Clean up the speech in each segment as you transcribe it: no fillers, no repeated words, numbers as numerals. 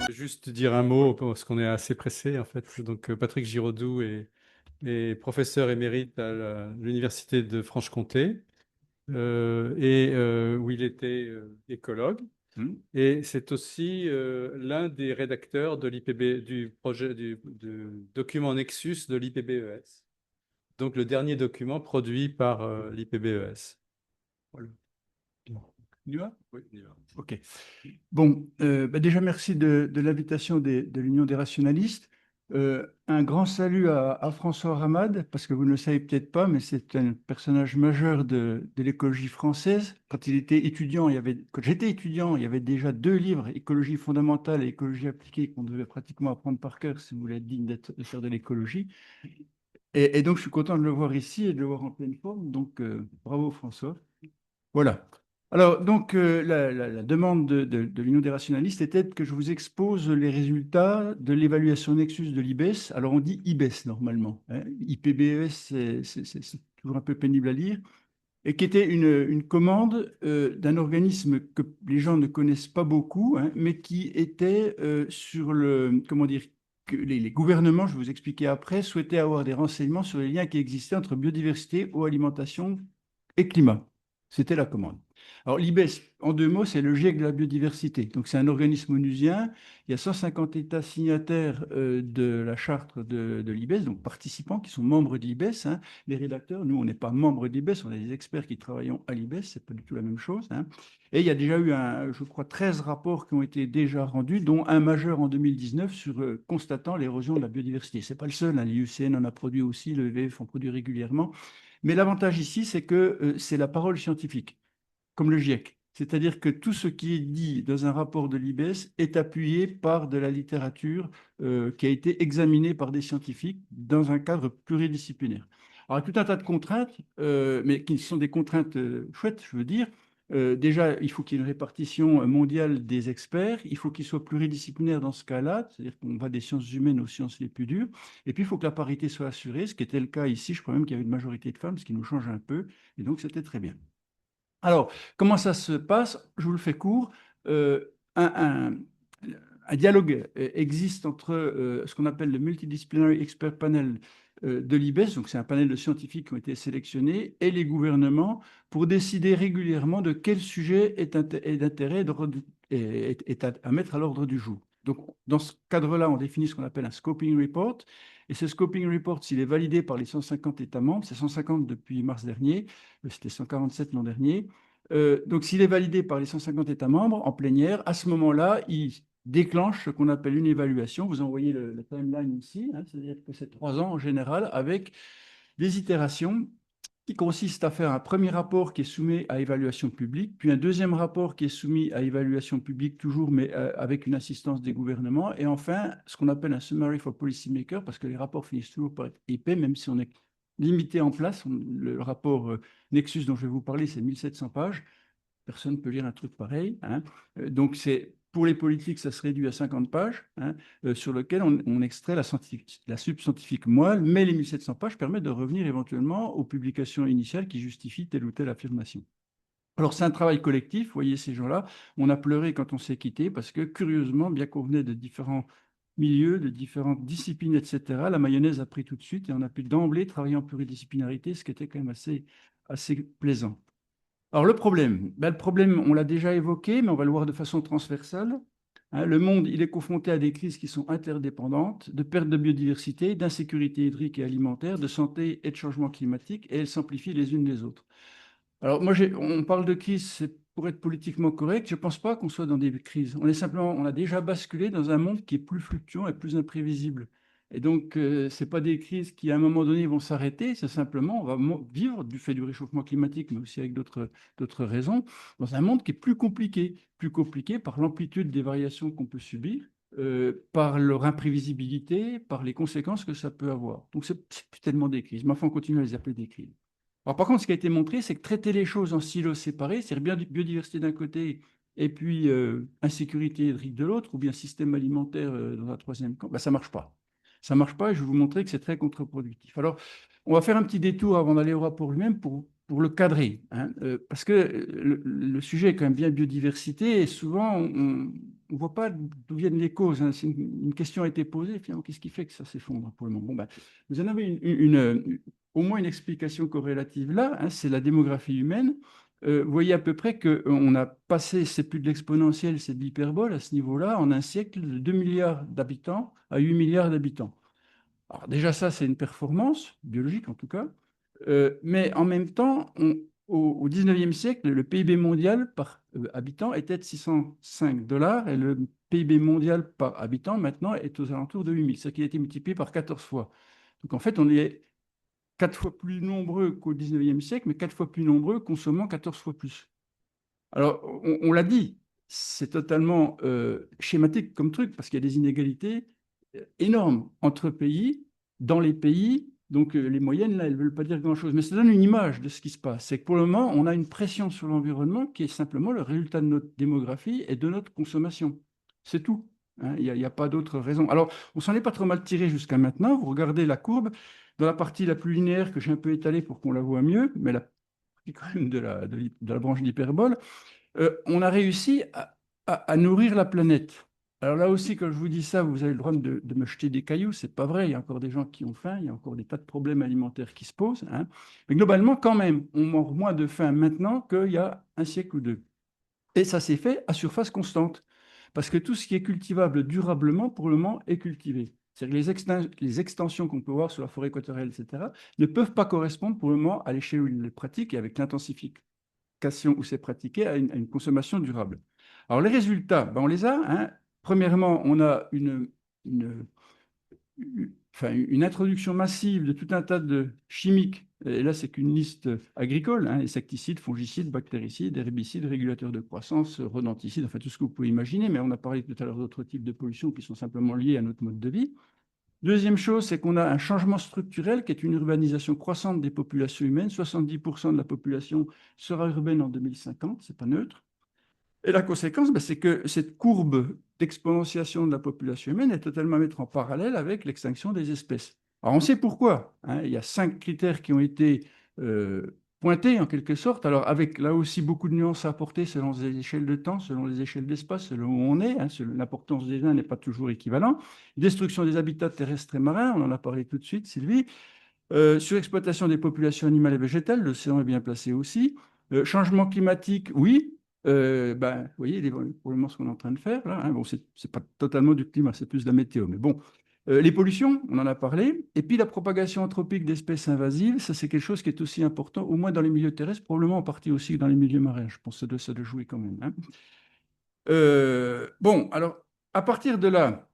Juste dire un mot parce qu'on est assez pressé en fait. Donc Patrick Giraudoux est professeur émérite à l'Université de Franche-Comté où il était écologue. Et c'est aussi l'un des rédacteurs de l'IPB, du projet du document Nexus de l'IPBES. Donc le dernier document produit par l'IPBES. Voilà. On y va? Oui, on y va. OK. Bon, déjà, merci de l'invitation de l'Union des rationalistes. Un grand salut à François Ramade, parce que vous ne le savez peut-être pas, mais c'est un personnage majeur de l'écologie française. Quand il était étudiant, quand j'étais étudiant, il y avait déjà deux livres, Écologie fondamentale et Écologie appliquée, qu'on devait pratiquement apprendre par cœur si vous voulez être digne de faire de l'écologie. Et donc, je suis content de le voir ici et de le voir en pleine forme. Donc, bravo François. Voilà. Alors, donc, la demande de l'Union des rationalistes était que je vous expose les résultats de l'évaluation Nexus de l'IBES. Alors, on dit IBES normalement, hein. IPBES, c'est toujours un peu pénible à lire, et qui était une commande d'un organisme que les gens ne connaissent pas beaucoup, hein, mais qui était sur le, comment dire, que les gouvernements, je vais vous expliquer après, souhaitaient avoir des renseignements sur les liens qui existaient entre biodiversité, eau, alimentation et climat. C'était la commande. Alors, l'IBES, en deux mots, c'est le GIEC de la biodiversité. Donc, c'est un organisme onusien. Il y a 150 États signataires de la charte de l'IBES, donc participants qui sont membres de l'IBES, hein. Les rédacteurs, nous, on n'est pas membres de l'IBES, on est des experts qui travaillons à l'IBES, c'est pas du tout la même chose, hein. Et il y a déjà eu, je crois, 13 rapports qui ont été déjà rendus, dont un majeur en 2019 sur constatant l'érosion de la biodiversité. C'est pas le seul, hein. L'IUCN en a produit aussi, le EVF en produit régulièrement. Mais l'avantage ici, c'est que c'est la parole scientifique, comme le GIEC. C'est-à-dire que tout ce qui est dit dans un rapport de l'IBES est appuyé par de la littérature qui a été examinée par des scientifiques dans un cadre pluridisciplinaire. Alors, il y a tout un tas de contraintes, mais qui sont des contraintes chouettes, je veux dire. Déjà, il faut qu'il y ait une répartition mondiale des experts. Il faut qu'ils soient pluridisciplinaires dans ce cas-là, c'est-à-dire qu'on va des sciences humaines aux sciences les plus dures. Et puis, il faut que la parité soit assurée, ce qui était le cas ici. Je crois même qu'il y avait une majorité de femmes, ce qui nous change un peu. Et donc, c'était très bien. Alors, comment ça se passe? Je vous le fais court. Euh, un, un- un dialogue existe entre ce qu'on appelle le Multidisciplinary Expert Panel de l'IBES, donc c'est un panel de scientifiques qui ont été sélectionnés, et les gouvernements pour décider régulièrement de quel sujet est d'intérêt est à mettre à l'ordre du jour. Donc, dans ce cadre-là, on définit ce qu'on appelle un scoping report. Et ce scoping report, s'il est validé par les 150 États membres, c'est 150 depuis mars dernier, c'était 147 l'an dernier. Donc, s'il est validé par les 150 États membres en plénière, à ce moment-là, il déclenche ce qu'on appelle une évaluation. Vous envoyez la timeline ici, hein, c'est-à-dire que c'est 3 ans en général, avec des itérations qui consistent à faire un premier rapport qui est soumis à évaluation publique, puis un deuxième rapport qui est soumis à évaluation publique toujours, mais avec une assistance des gouvernements, et enfin ce qu'on appelle un summary for policymakers, parce que les rapports finissent toujours par être épais, même si on est limité en place. Le rapport Nexus dont je vais vous parler, c'est 1700 pages. Personne ne peut lire un truc pareil, hein. Donc, pour les politiques, ça se réduit à 50 pages, hein, sur lequel on extrait la subscientifique moelle, mais les 1700 pages permettent de revenir éventuellement aux publications initiales qui justifient telle ou telle affirmation. Alors, c'est un travail collectif, vous voyez ces gens-là. On a pleuré quand on s'est quitté parce que, curieusement, bien qu'on venait de différents milieux, de différentes disciplines, etc., la mayonnaise a pris tout de suite et on a pu d'emblée travailler en pluridisciplinarité, ce qui était quand même assez plaisant. Alors le problème, on l'a déjà évoqué, mais on va le voir de façon transversale. Hein, le monde, il est confronté à des crises qui sont interdépendantes, de perte de biodiversité, d'insécurité hydrique et alimentaire, de santé et de changement climatique, et elles s'amplifient les unes les autres. Alors moi, on parle de crise, c'est pour être politiquement correct. Je ne pense pas qu'on soit dans des crises. On a déjà basculé dans un monde qui est plus fluctuant et plus imprévisible. Et donc, ce n'est pas des crises qui, à un moment donné, vont s'arrêter. C'est simplement, on va vivre du fait du réchauffement climatique, mais aussi avec d'autres raisons, dans un monde qui est plus compliqué par l'amplitude des variations qu'on peut subir, par leur imprévisibilité, par les conséquences que ça peut avoir. Donc, c'est plus tellement des crises. Mais enfin, on continue à les appeler des crises. Alors, par contre, ce qui a été montré, c'est que traiter les choses en silos séparés, c'est-à-dire biodiversité d'un côté et puis insécurité hydrique de l'autre, ou bien système alimentaire dans un troisième camp, ben, ça ne marche pas. Ça ne marche pas et je vais vous montrer que c'est très contre-productif. Alors, on va faire un petit détour avant d'aller au rapport lui-même pour le cadrer, hein, parce que le sujet est quand même bien biodiversité et souvent on ne voit pas d'où viennent les causes, hein. Une question a été posée, finalement, qu'est-ce qui fait que ça s'effondre pour le moment? Bon, ben, vous en avez au moins une explication corrélative là, hein, c'est la démographie humaine. Vous voyez à peu près qu'on a passé, c'est plus de l'exponentiel, c'est de l'hyperbole à ce niveau-là, en un siècle, de 2 milliards d'habitants à 8 milliards d'habitants. Alors déjà, ça, c'est une performance, biologique en tout cas. Mais en même temps, au 19e siècle, le PIB mondial par habitant était de 605 dollars et le PIB mondial par habitant maintenant est aux alentours de 8000, ce qui a été multiplié par 14 fois. Donc en fait, on est 4 fois plus nombreux qu'au 19e siècle, mais 4 fois plus nombreux consommant 14 fois plus. Alors, on l'a dit, c'est totalement schématique comme truc, parce qu'il y a des inégalités énormes entre pays, dans les pays. Donc, les moyennes, là, elles ne veulent pas dire grand-chose. Mais ça donne une image de ce qui se passe. C'est que pour le moment, on a une pression sur l'environnement qui est simplement le résultat de notre démographie et de notre consommation. C'est tout, hein. Il n'y a pas d'autre raison. Alors, on s'en est pas trop mal tiré jusqu'à maintenant. Vous regardez la courbe. Dans la partie la plus linéaire que j'ai un peu étalée pour qu'on la voit mieux, mais la partie quand même de la branche d'hyperbole, on a réussi à nourrir la planète. Alors là aussi, quand je vous dis ça, vous avez le droit de me jeter des cailloux. C'est pas vrai. Il y a encore des gens qui ont faim. Il y a encore des tas de problèmes alimentaires qui se posent, hein. Mais globalement, quand même, on meurt moins de faim maintenant qu'il y a un siècle ou deux. Et ça s'est fait à surface constante. Parce que tout ce qui est cultivable durablement, pour le moment, est cultivé. C'est-à-dire que les extensions qu'on peut voir sur la forêt équatoriale, etc., ne peuvent pas correspondre pour le moment à l'échelle où ils le pratiquent et avec l'intensification où c'est pratiqué à une consommation durable. Alors, les résultats, ben, on les a, hein. Premièrement, on a enfin, une introduction massive de tout un tas de chimiques. Et là, c'est qu'une liste agricole, hein, insecticides, fongicides, bactéricides, herbicides, régulateurs de croissance, rodenticides, enfin tout ce que vous pouvez imaginer, mais on a parlé tout à l'heure d'autres types de pollution qui sont simplement liés à notre mode de vie. Deuxième chose, c'est qu'on a un changement structurel qui est une urbanisation croissante des populations humaines. 70% de la population sera urbaine en 2050, c'est pas neutre. Et la conséquence, ben, c'est que cette courbe d'exponentiation de la population humaine est totalement à mettre en parallèle avec l'extinction des espèces. Alors on sait pourquoi, hein. Il y a 5 critères qui ont été pointés en quelque sorte, alors avec là aussi beaucoup de nuances à apporter selon les échelles de temps, selon les échelles d'espace, selon où on est, hein. L'importance des uns n'est pas toujours équivalente. Destruction des habitats terrestres et marins, on en a parlé tout de suite, Sylvie. Surexploitation des populations animales et végétales, l'océan est bien placé aussi. Changement climatique, oui. Ben, vous voyez, pour le moment, ce qu'on est en train de faire, là, hein, bon, c'est pas totalement du climat, c'est plus de la météo. Mais bon, les pollutions, on en a parlé. Et puis la propagation anthropique d'espèces invasives, ça, c'est quelque chose qui est aussi important, au moins dans les milieux terrestres, probablement en partie aussi dans les milieux marins. Je pense que ça doit jouer quand même, hein. Bon, alors, à partir de là,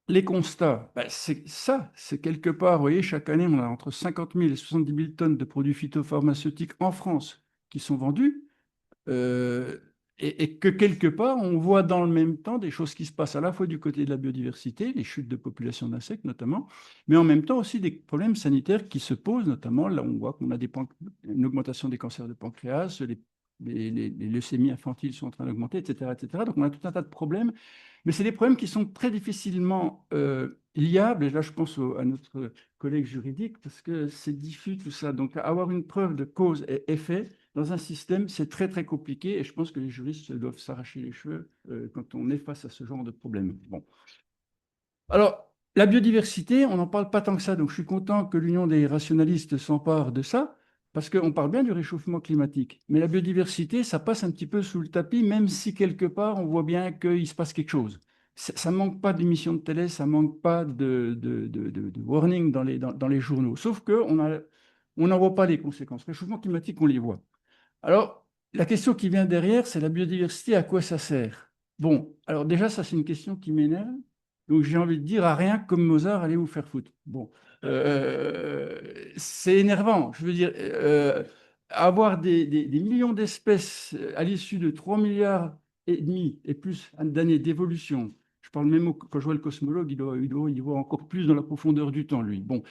les constats, ben, c'est ça, c'est quelque part, vous voyez, chaque année, on a entre 50 000 et 70 000 tonnes de produits phytopharmaceutiques en France qui sont vendus, euh, et que quelque part, on voit dans le même temps des choses qui se passent à la fois du côté de la biodiversité, les chutes de population d'insectes notamment, mais en même temps aussi des problèmes sanitaires qui se posent, notamment là, on voit qu'on a une augmentation des cancers de pancréas, les leucémies infantiles sont en train d'augmenter, etc., etc. Donc on a tout un tas de problèmes, mais c'est des problèmes qui sont très difficilement liables, et là je pense à notre collègue juridique, parce que c'est diffus tout ça. Donc avoir une preuve de cause et effet dans un système, c'est très très compliqué, et je pense que les juristes doivent s'arracher les cheveux quand on est face à ce genre de problème. Bon. Alors, la biodiversité, on n'en parle pas tant que ça, donc je suis content que l'Union des rationalistes s'empare de ça, parce qu'on parle bien du réchauffement climatique. Mais la biodiversité, ça passe un petit peu sous le tapis, même si quelque part, on voit bien qu'il se passe quelque chose. Ça ne manque pas d'émissions de télé, ça ne manque pas de warning dans les journaux. Sauf qu'on n'en voit pas les conséquences. Le réchauffement climatique, on les voit. Alors, la question qui vient derrière, c'est la biodiversité, à quoi ça sert? Bon, alors déjà, ça, c'est une question qui m'énerve. Donc, j'ai envie de dire à rien comme Mozart, allez vous faire foutre. Bon, c'est énervant. Je veux dire, avoir des millions d'espèces à l'issue de 3 milliards et demi et plus d'années d'évolution. Je parle même quand je vois le cosmologue, il doit encore plus dans la profondeur du temps, lui. Bon,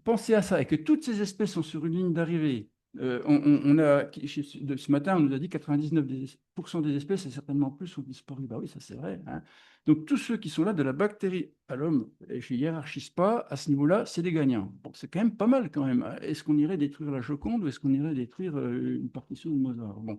pensez à ça, et que toutes ces espèces sont sur une ligne d'arrivée Ce matin, on nous a dit que 99% des espèces, et certainement plus, ont disparu. Bah oui, ça c'est vrai, hein. Donc tous ceux qui sont là, de la bactérie à l'homme, et je ne hiérarchise pas, à ce niveau-là, c'est des gagnants. Bon, c'est quand même pas mal quand même, hein. Est-ce qu'on irait détruire la Joconde ou est-ce qu'on irait détruire une partition de Mozart? Bon.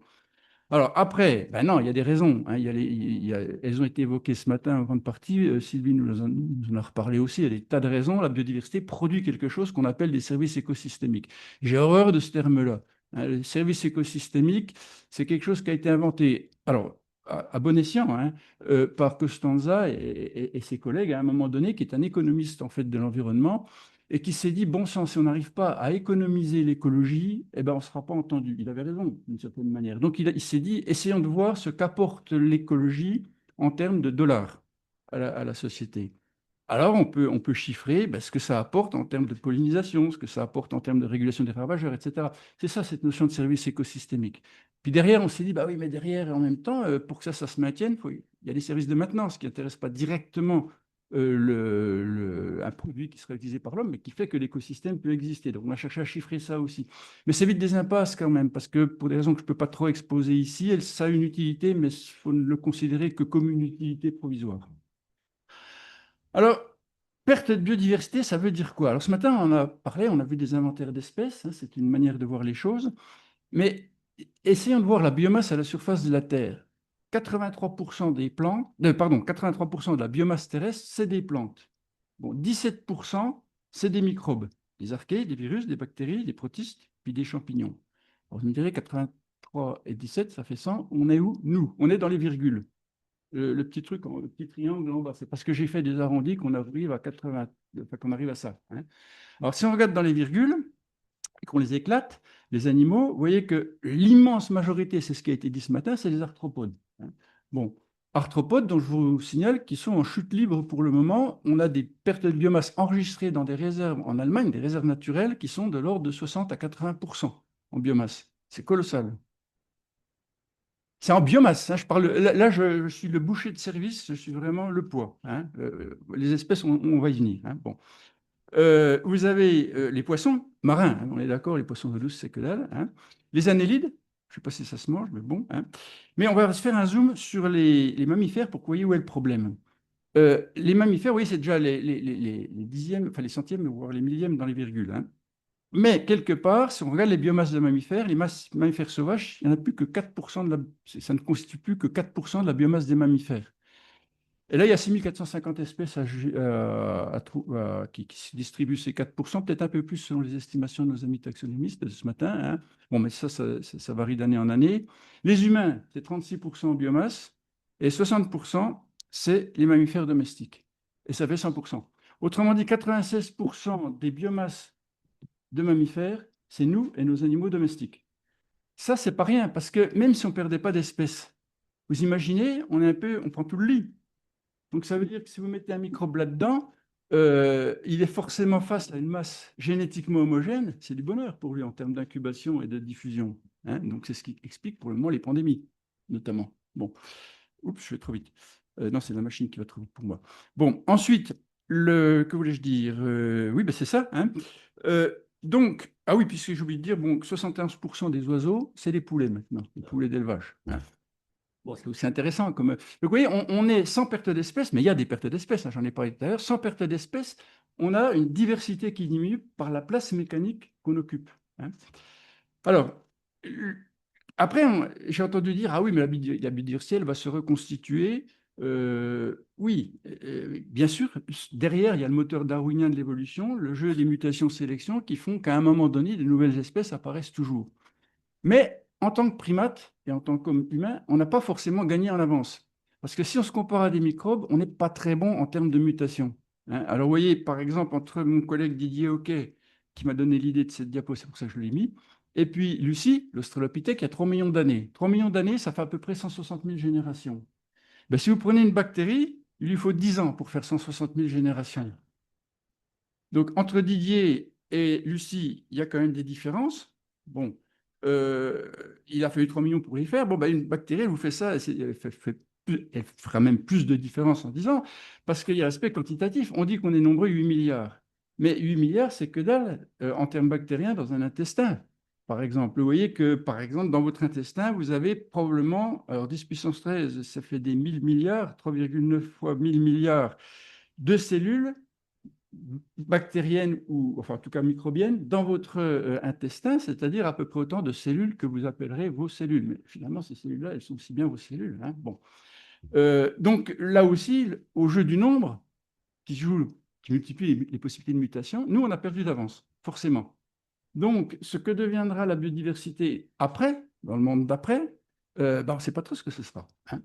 Alors après, ben non, il y a des raisons, hein. Elles ont été évoquées ce matin en grande partie. Sylvie nous en a reparlé aussi. Il y a des tas de raisons. La biodiversité produit quelque chose qu'on appelle des services écosystémiques. J'ai horreur de ce terme-là, hein. Les services écosystémiques, c'est quelque chose qui a été inventé, alors à bon escient, hein, par Costanza et ses collègues à un moment donné, qui est un économiste en fait de l'environnement, et qui s'est dit, bon sang, si on n'arrive pas à économiser l'écologie, eh ben, on ne sera pas entendu. Il avait raison, d'une certaine manière. Donc, il s'est dit, essayons de voir ce qu'apporte l'écologie en termes de dollars à la société. Alors, on peut chiffrer ce que ça apporte en termes de pollinisation, ce que ça apporte en termes de régulation des ravageurs, etc. C'est ça, cette notion de service écosystémique. Puis derrière, on s'est dit, bah oui, mais derrière, en même temps, pour que ça se maintienne, il y a des services de maintenance qui n'intéressent pas directement un produit qui serait utilisé par l'homme, mais qui fait que l'écosystème peut exister. Donc, on a cherché à chiffrer ça aussi. Mais c'est vite des impasses quand même, parce que pour des raisons que je ne peux pas trop exposer ici, ça a une utilité, mais il faut ne le considérer que comme une utilité provisoire. Alors, perte de biodiversité, ça veut dire quoi? Alors, ce matin, on a parlé, on a vu des inventaires d'espèces, hein, c'est une manière de voir les choses, mais essayons de voir la biomasse à la surface de la Terre. 83% des plantes, pardon, 83% de la biomasse terrestre, c'est des plantes. Bon, 17%, c'est des microbes, des archées, des virus, des bactéries, des protistes, puis des champignons. Alors, vous me direz, 83 et 17, ça fait 100. On est où? Nous, on est dans les virgules. Le petit truc, le petit triangle en bas, c'est parce que j'ai fait des arrondis qu'on arrive à 80, enfin, qu'on arrive à ça, hein. Alors, si on regarde dans les virgules et qu'on les éclate, les animaux, vous voyez que l'immense majorité, c'est ce qui a été dit ce matin, c'est les arthropodes, hein. Bon, arthropodes dont je vous signale qu'ils sont en chute libre pour le moment. On a des pertes de biomasse enregistrées dans des réserves en Allemagne, des réserves naturelles qui sont de l'ordre de 60 à 80% en biomasse. C'est colossal. C'est en biomasse, hein, je parle, là, je suis le boucher de service, je suis vraiment le poids, hein. Les espèces, on va y venir, hein. Bon. Vous avez les poissons marins, hein, on est d'accord, les poissons d'eau douce, c'est que dalle, hein. Les annélides, je ne sais pas si ça se mange, mais bon, hein. Mais on va se faire un zoom sur les mammifères pour que vous voyez où est le problème. Les mammifères, oui, c'est déjà les dixièmes, enfin les centièmes, voire les millièmes dans les virgules, hein. Mais quelque part, si on regarde les biomasses de mammifères, les mammifères sauvages, il n'y en a plus que 4% ça ne constitue plus que 4% de la biomasse des mammifères. Et là, il y a 6450 espèces qui se distribuent ces 4%, peut-être un peu plus selon les estimations de nos amis taxonomistes de ce matin, hein. Bon, mais ça varie d'année en année. Les humains, c'est 36% en biomasse, et 60%, c'est les mammifères domestiques. Et ça fait 100%. Autrement dit, 96% des biomasses de mammifères, c'est nous et nos animaux domestiques. Ça, c'est pas rien, parce que même si on ne perdait pas d'espèces, vous imaginez, on prend tout le lit. Donc ça veut dire que si vous mettez un microbe là-dedans, il est forcément face à une masse génétiquement homogène. C'est du bonheur pour lui en termes d'incubation et de diffusion, hein. Donc c'est ce qui explique pour le moment les pandémies, notamment. Bon, oups, je vais trop vite. Non, c'est la machine qui va trop vite pour moi. Bon, ensuite, que voulais-je dire? Oui, ben c'est ça, hein. Donc, ah oui, puisque j'ai oublié de dire, bon, 71% des oiseaux, c'est des poulets maintenant, des poulets d'élevage, hein. Bon, c'est aussi intéressant. Donc, vous voyez, on est sans perte d'espèces, mais il y a des pertes d'espèces, hein, j'en ai parlé tout à l'heure. Sans perte d'espèces, on a une diversité qui diminue par la place mécanique qu'on occupe, hein. Alors, après, j'ai entendu dire, ah oui, mais la biodiversité, elle va se reconstituer. Oui, bien sûr, derrière, il y a le moteur darwinien de l'évolution, le jeu des mutations-sélection qui font qu'à un moment donné, de nouvelles espèces apparaissent toujours. Mais en tant que primate et en tant qu'humain, on n'a pas forcément gagné en avance. Parce que si on se compare à des microbes, on n'est pas très bon en termes de mutation, hein. Alors, vous voyez, par exemple, entre mon collègue Didier Hoquet, qui m'a donné l'idée de cette diapo, c'est pour ça que je l'ai mis, et puis Lucie, l'Australopithèque, il y a 3 millions d'années. 3 millions d'années, ça fait à peu près 160 000 générations. Ben, si vous prenez une bactérie, il lui faut 10 ans pour faire 160 000 générations. Donc, entre Didier et Lucie, il y a quand même des différences. Bon, il a fallu 3 millions pour y faire. Bon, ben, une bactérie, elle vous fait ça, elle fera même plus de différence en 10 ans, parce qu'il y a l'aspect quantitatif. On dit qu'on est nombreux 8 milliards. Mais 8 milliards, c'est que dalle en termes bactériens dans un intestin. par exemple. Vous voyez que, par exemple, dans votre intestin, vous avez probablement, alors 10 puissance 13, ça fait des 1000 milliards, 3,9 fois 1000 milliards de cellules bactériennes ou, enfin, en tout cas microbiennes, dans votre intestin, c'est-à-dire à peu près autant de cellules que vous appellerez vos cellules. Mais finalement, ces cellules-là, elles sont aussi bien vos cellules, hein. Bon. Donc là aussi, au jeu du nombre, qui multiplie les possibilités de mutation, nous, on a perdu d'avance, forcément. Donc, ce que deviendra la biodiversité après, dans le monde d'après, ben, on ne sait pas trop ce que ce sera, hein.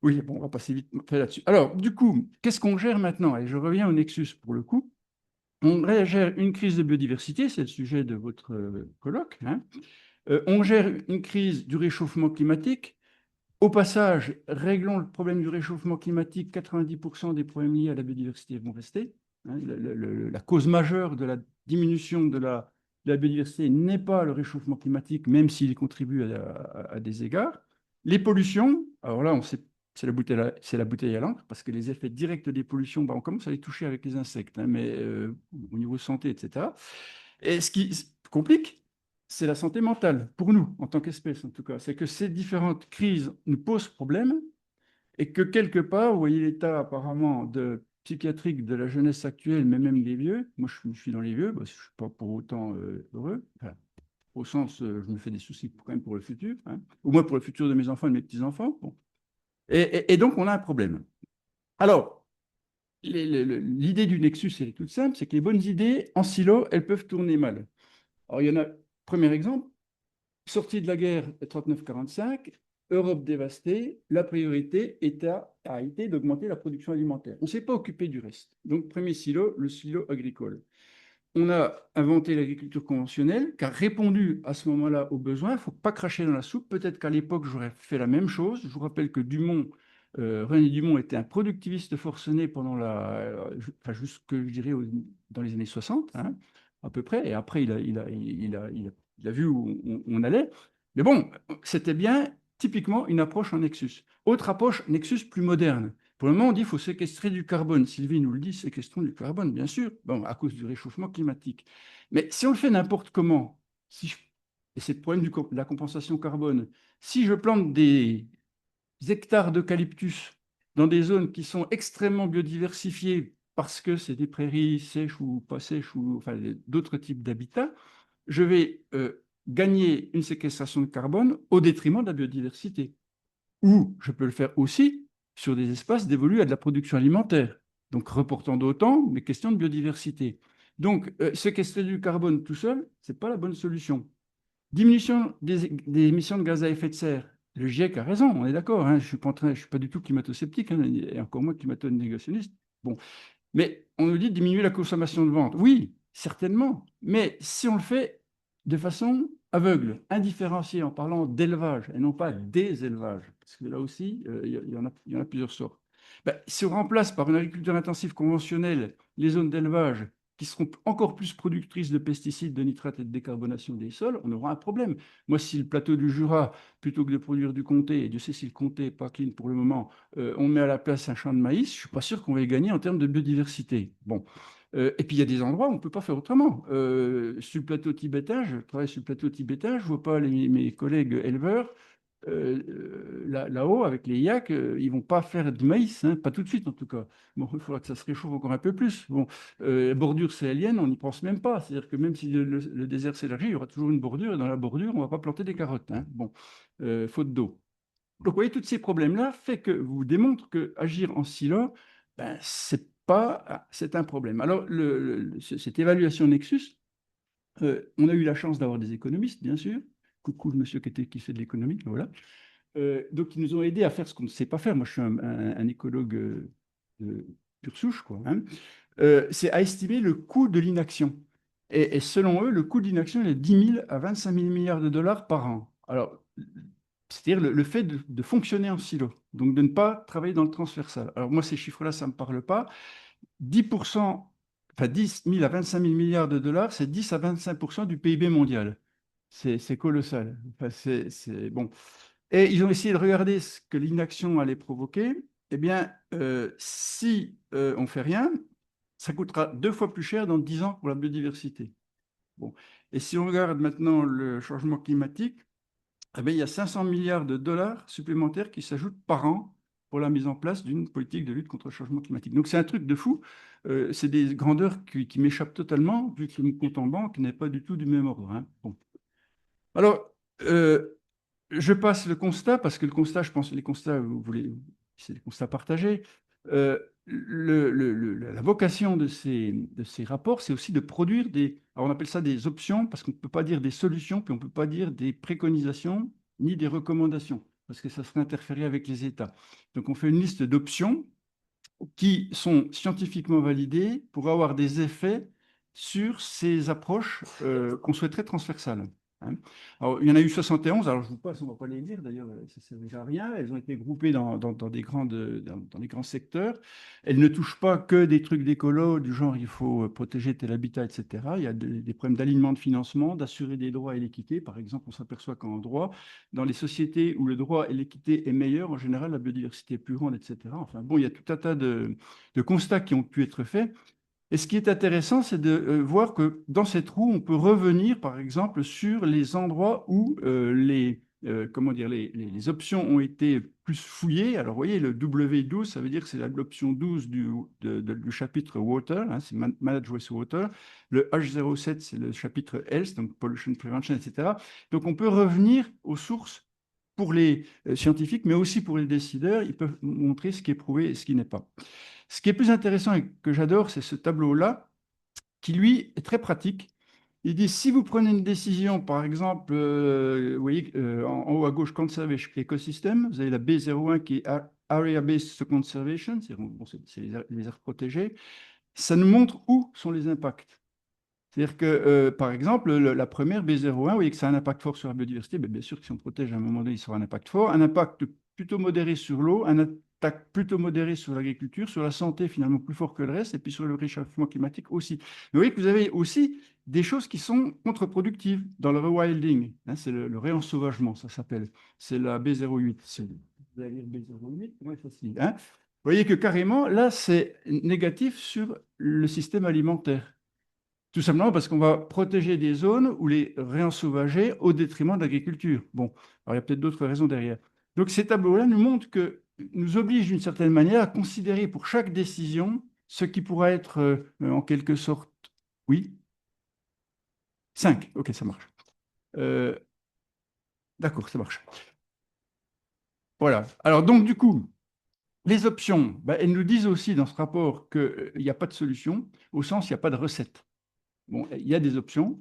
Oui, bon, on va passer vite fait là-dessus. Alors, du coup, qu'est-ce qu'on gère maintenant? Et je reviens au Nexus pour le coup. On gère une crise de biodiversité, c'est le sujet de votre colloque, hein. On gère une crise du réchauffement climatique. Au passage, réglons le problème du réchauffement climatique, 90% des problèmes liés à la biodiversité vont rester, hein. La cause majeure de la diminution de la biodiversité n'est pas le réchauffement climatique, même s'il y contribue à des égards. Les pollutions, alors là, on sait, c'est la bouteille à l'encre, parce que les effets directs des pollutions, bah, on commence à les toucher avec les insectes, hein, mais au niveau santé, etc. Et ce qui complique, c'est la santé mentale, pour nous, en tant qu'espèce en tout cas. C'est que ces différentes crises nous posent problème et que quelque part, vous voyez l'état apparemment psychiatrique de la jeunesse actuelle, mais même des vieux. Moi, je suis dans les vieux, bah, je ne suis pas pour autant heureux. Enfin, au sens, je me fais des soucis quand même pour le futur, hein, au moins pour le futur de mes enfants et de mes petits-enfants. Bon. Et donc, on a un problème. Alors, l'idée du nexus, elle est toute simple, c'est que les bonnes idées en silo, elles peuvent tourner mal. Alors, il y en a, premier exemple, sortie de la guerre 39-45, Europe dévastée, la priorité a été d'augmenter la production alimentaire. On ne s'est pas occupé du reste. Donc, premier silo, le silo agricole. On a inventé l'agriculture conventionnelle qui a répondu à ce moment-là aux besoins. Il ne faut pas cracher dans la soupe. Peut-être qu'à l'époque, j'aurais fait la même chose. Je vous rappelle que René Dumont était un productiviste forcené pendant enfin, jusque, je dirais, dans les années 60, hein, à peu près. Et après, il a vu où on allait. Mais bon, c'était bien typiquement une approche en Nexus. Autre approche, Nexus plus moderne. Pour le moment, on dit qu'il faut séquestrer du carbone. Sylvie nous le dit, séquestrons du carbone, bien sûr, bon, à cause du réchauffement climatique. Mais si on le fait n'importe comment, et c'est le problème de la compensation carbone, si je plante des hectares d'eucalyptus dans des zones qui sont extrêmement biodiversifiées parce que c'est des prairies sèches ou pas sèches, ou enfin, d'autres types d'habitats, je vais gagner une séquestration de carbone au détriment de la biodiversité. Ou je peux le faire aussi sur des espaces dévolus à de la production alimentaire. Donc, reportant d'autant mes questions de biodiversité. Donc, séquestrer du carbone tout seul, ce n'est pas la bonne solution. Diminution des émissions de gaz à effet de serre. Le GIEC a raison, on est d'accord, hein, je ne suis pas du tout climato-sceptique, hein, et encore moins climato-négationniste. Bon. Mais on nous dit de diminuer la consommation de vente. Oui, certainement. Mais si on le fait de façon aveugle, indifférenciée, en parlant d'élevage et non pas des élevages, parce que là aussi, il y en a plusieurs sortes. Ben, si on remplace par une agriculture intensive conventionnelle les zones d'élevage qui seront encore plus productrices de pesticides, de nitrates et de décarbonation des sols, on aura un problème. Moi, si le plateau du Jura, plutôt que de produire du comté, et Dieu sait si le comté n'est pas clean pour le moment, on met à la place un champ de maïs, je ne suis pas sûr qu'on va y gagner en termes de biodiversité. Bon. Et puis il y a des endroits où on ne peut pas faire autrement. Sur le plateau tibétain, je travaille sur le plateau tibétain, je ne vois pas mes collègues éleveurs là-haut avec les yaks, ils ne vont pas faire du maïs, hein, pas tout de suite en tout cas. Bon, il faudra que ça se réchauffe encore un peu plus. Bon, bordure sahélienne, on n'y pense même pas. C'est-à-dire que même si le désert s'élargit, il y aura toujours une bordure, et dans la bordure, on ne va pas planter des carottes, hein. Bon, faute d'eau. Donc, vous voyez, tous ces problèmes-là fait que vous démontrent que agir en silo, ben, c'est un problème. Alors, cette évaluation Nexus, on a eu la chance d'avoir des économistes, bien sûr. Coucou le monsieur qui fait de l'économie, voilà. Donc, ils nous ont aidés à faire ce qu'on ne sait pas faire. Moi, je suis un écologue pure souche, quoi, hein. C'est à estimer le coût de l'inaction. Et selon eux, le coût de l'inaction est de 10 000 à 25 000 milliards de dollars par an. Alors, c'est-à-dire le fait de fonctionner en silo, donc de ne pas travailler dans le transversal. Alors moi, ces chiffres-là, ça ne me parle pas. 10%, enfin 10 000 à 25 000 milliards de dollars, c'est 10 à 25% du PIB mondial. C'est colossal. Enfin, c'est bon. Et ils ont essayé de regarder ce que l'inaction allait provoquer. Eh bien, si on ne fait rien, ça coûtera 2 fois plus cher dans 10 ans pour la biodiversité. Bon. Et si on regarde maintenant le changement climatique, eh bien, il y a 500 milliards de dollars supplémentaires qui s'ajoutent par an pour la mise en place d'une politique de lutte contre le changement climatique. Donc c'est un truc de fou. C'est des grandeurs qui m'échappent totalement, vu que le compte en banque n'est pas du tout du même ordre, hein. Bon. Alors, je passe le constat, parce que le constat, je pense, les constats, c'est des constats partagés. La vocation de ces rapports, c'est aussi de produire alors on appelle ça des options, parce qu'on ne peut pas dire des solutions, puis on ne peut pas dire des préconisations, ni des recommandations, parce que ça serait interférer avec les États. Donc on fait une liste d'options qui sont scientifiquement validées pour avoir des effets sur ces approches qu'on souhaiterait transversales, hein. Alors, il y en a eu 71, alors je vous passe, on ne va pas les lire d'ailleurs, ça ne sert déjà à rien. Elles ont été groupées dans des grands secteurs. Elles ne touchent pas que des trucs d'écolo, du genre il faut protéger tel habitat, etc. Il y a des problèmes d'alignement de financement, d'assurer des droits et l'équité. Par exemple, on s'aperçoit qu'en droit, dans les sociétés où le droit et l'équité est meilleur, en général, la biodiversité est plus grande, etc. Enfin bon, il y a tout un tas de constats qui ont pu être faits. Et ce qui est intéressant, c'est de voir que dans cette roue, on peut revenir, par exemple, sur les endroits où comment dire, les options ont été plus fouillées. Alors, vous voyez, le W12, ça veut dire que c'est l'option 12 du chapitre Water, hein, c'est Manage Wastewater. Le H07, c'est le chapitre Health, donc Pollution Prevention, etc. Donc, on peut revenir aux sources pour les scientifiques, mais aussi pour les décideurs. Ils peuvent montrer ce qui est prouvé et ce qui n'est pas. Ce qui est plus intéressant et que j'adore, c'est ce tableau-là, qui lui est très pratique. Il dit, si vous prenez une décision, par exemple, vous voyez en haut à gauche, Conservation Ecosystem, vous avez la B01 qui est Area Based Conservation, c'est les aires protégées. Ça nous montre où sont les impacts. C'est-à-dire que, par exemple, la première B01, vous voyez que ça a un impact fort sur la biodiversité. Bien sûr que si on protège à un moment donné, il sera un impact fort. Un impact plutôt modéré sur l'eau, un impact plutôt modéré sur l'agriculture, sur la santé finalement plus fort que le reste, et puis sur le réchauffement climatique aussi. Mais vous voyez que vous avez aussi des choses qui sont contre-productives dans le rewilding, hein, c'est le réensauvagement, ça s'appelle. C'est la B08. Vous allez lire B08, comment ça se dit, hein? Vous voyez que carrément, là, c'est négatif sur le système alimentaire. Tout simplement parce qu'on va protéger des zones ou les réensauvager au détriment de l'agriculture. Bon, alors il y a peut-être d'autres raisons derrière. Donc ces tableaux-là nous montrent que nous obligent d'une certaine manière à considérer pour chaque décision ce qui pourra être en quelque sorte. Oui, 5. Ok, ça marche. Euh, d'accord, ça marche. Voilà. Alors donc du coup, les options, ben, elles nous disent aussi dans ce rapport qu'il n'y a pas de solution, au sens il n'y a pas de recette. Bon, il y a des options.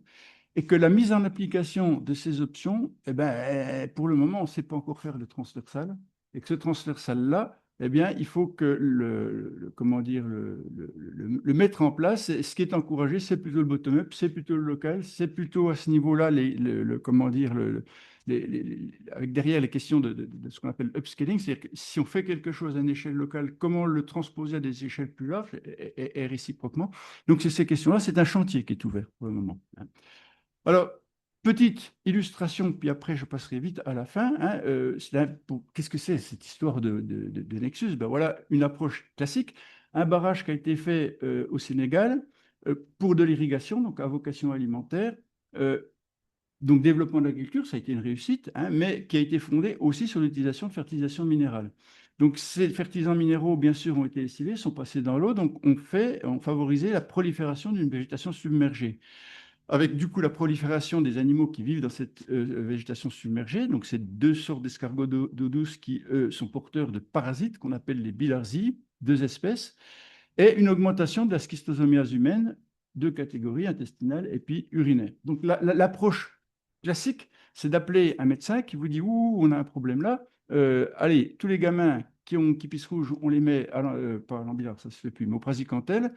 Et que la mise en application de ces options, eh ben, pour le moment, on ne sait pas encore faire le transversal. Et que ce transversal-là, eh bien, il faut que comment dire, le mettre en place. Et ce qui est encouragé, c'est plutôt le bottom-up, c'est plutôt le local, c'est plutôt à ce niveau-là, comment dire, avec derrière les questions de ce qu'on appelle upscaling, c'est-à-dire que si on fait quelque chose à une échelle locale, comment le transposer à des échelles plus larges et réciproquement. Donc, c'est ces questions-là, c'est un chantier qui est ouvert pour le moment, hein. Alors, petite illustration, puis après je passerai vite à la fin, hein, qu'est-ce que c'est cette histoire de Nexus? Ben voilà une approche classique, un barrage qui a été fait au Sénégal pour de l'irrigation, donc à vocation alimentaire. euh, donc développement de l'agriculture, ça a été une réussite, hein, mais qui a été fondé aussi sur l'utilisation de fertilisation minérale. Donc ces fertilisants minéraux, bien sûr, ont été lessivés, sont passés dans l'eau, donc on favorisé la prolifération d'une végétation submergée avec du coup la prolifération des animaux qui vivent dans cette végétation submergée. Donc, c'est deux sortes d'escargots d'eau douce qui, eux, sont porteurs de parasites qu'on appelle les bilharzies, deux espèces, et une augmentation de la schistosomiase humaine, deux catégories, intestinale et puis urinaire. Donc, l'approche classique, c'est d'appeler un médecin qui vous dit « Ouh, on a un problème là. Allez, tous les gamins qui pissent rouge, on les met, pas à l'ambulance, ça se fait plus, mais au praziquantel.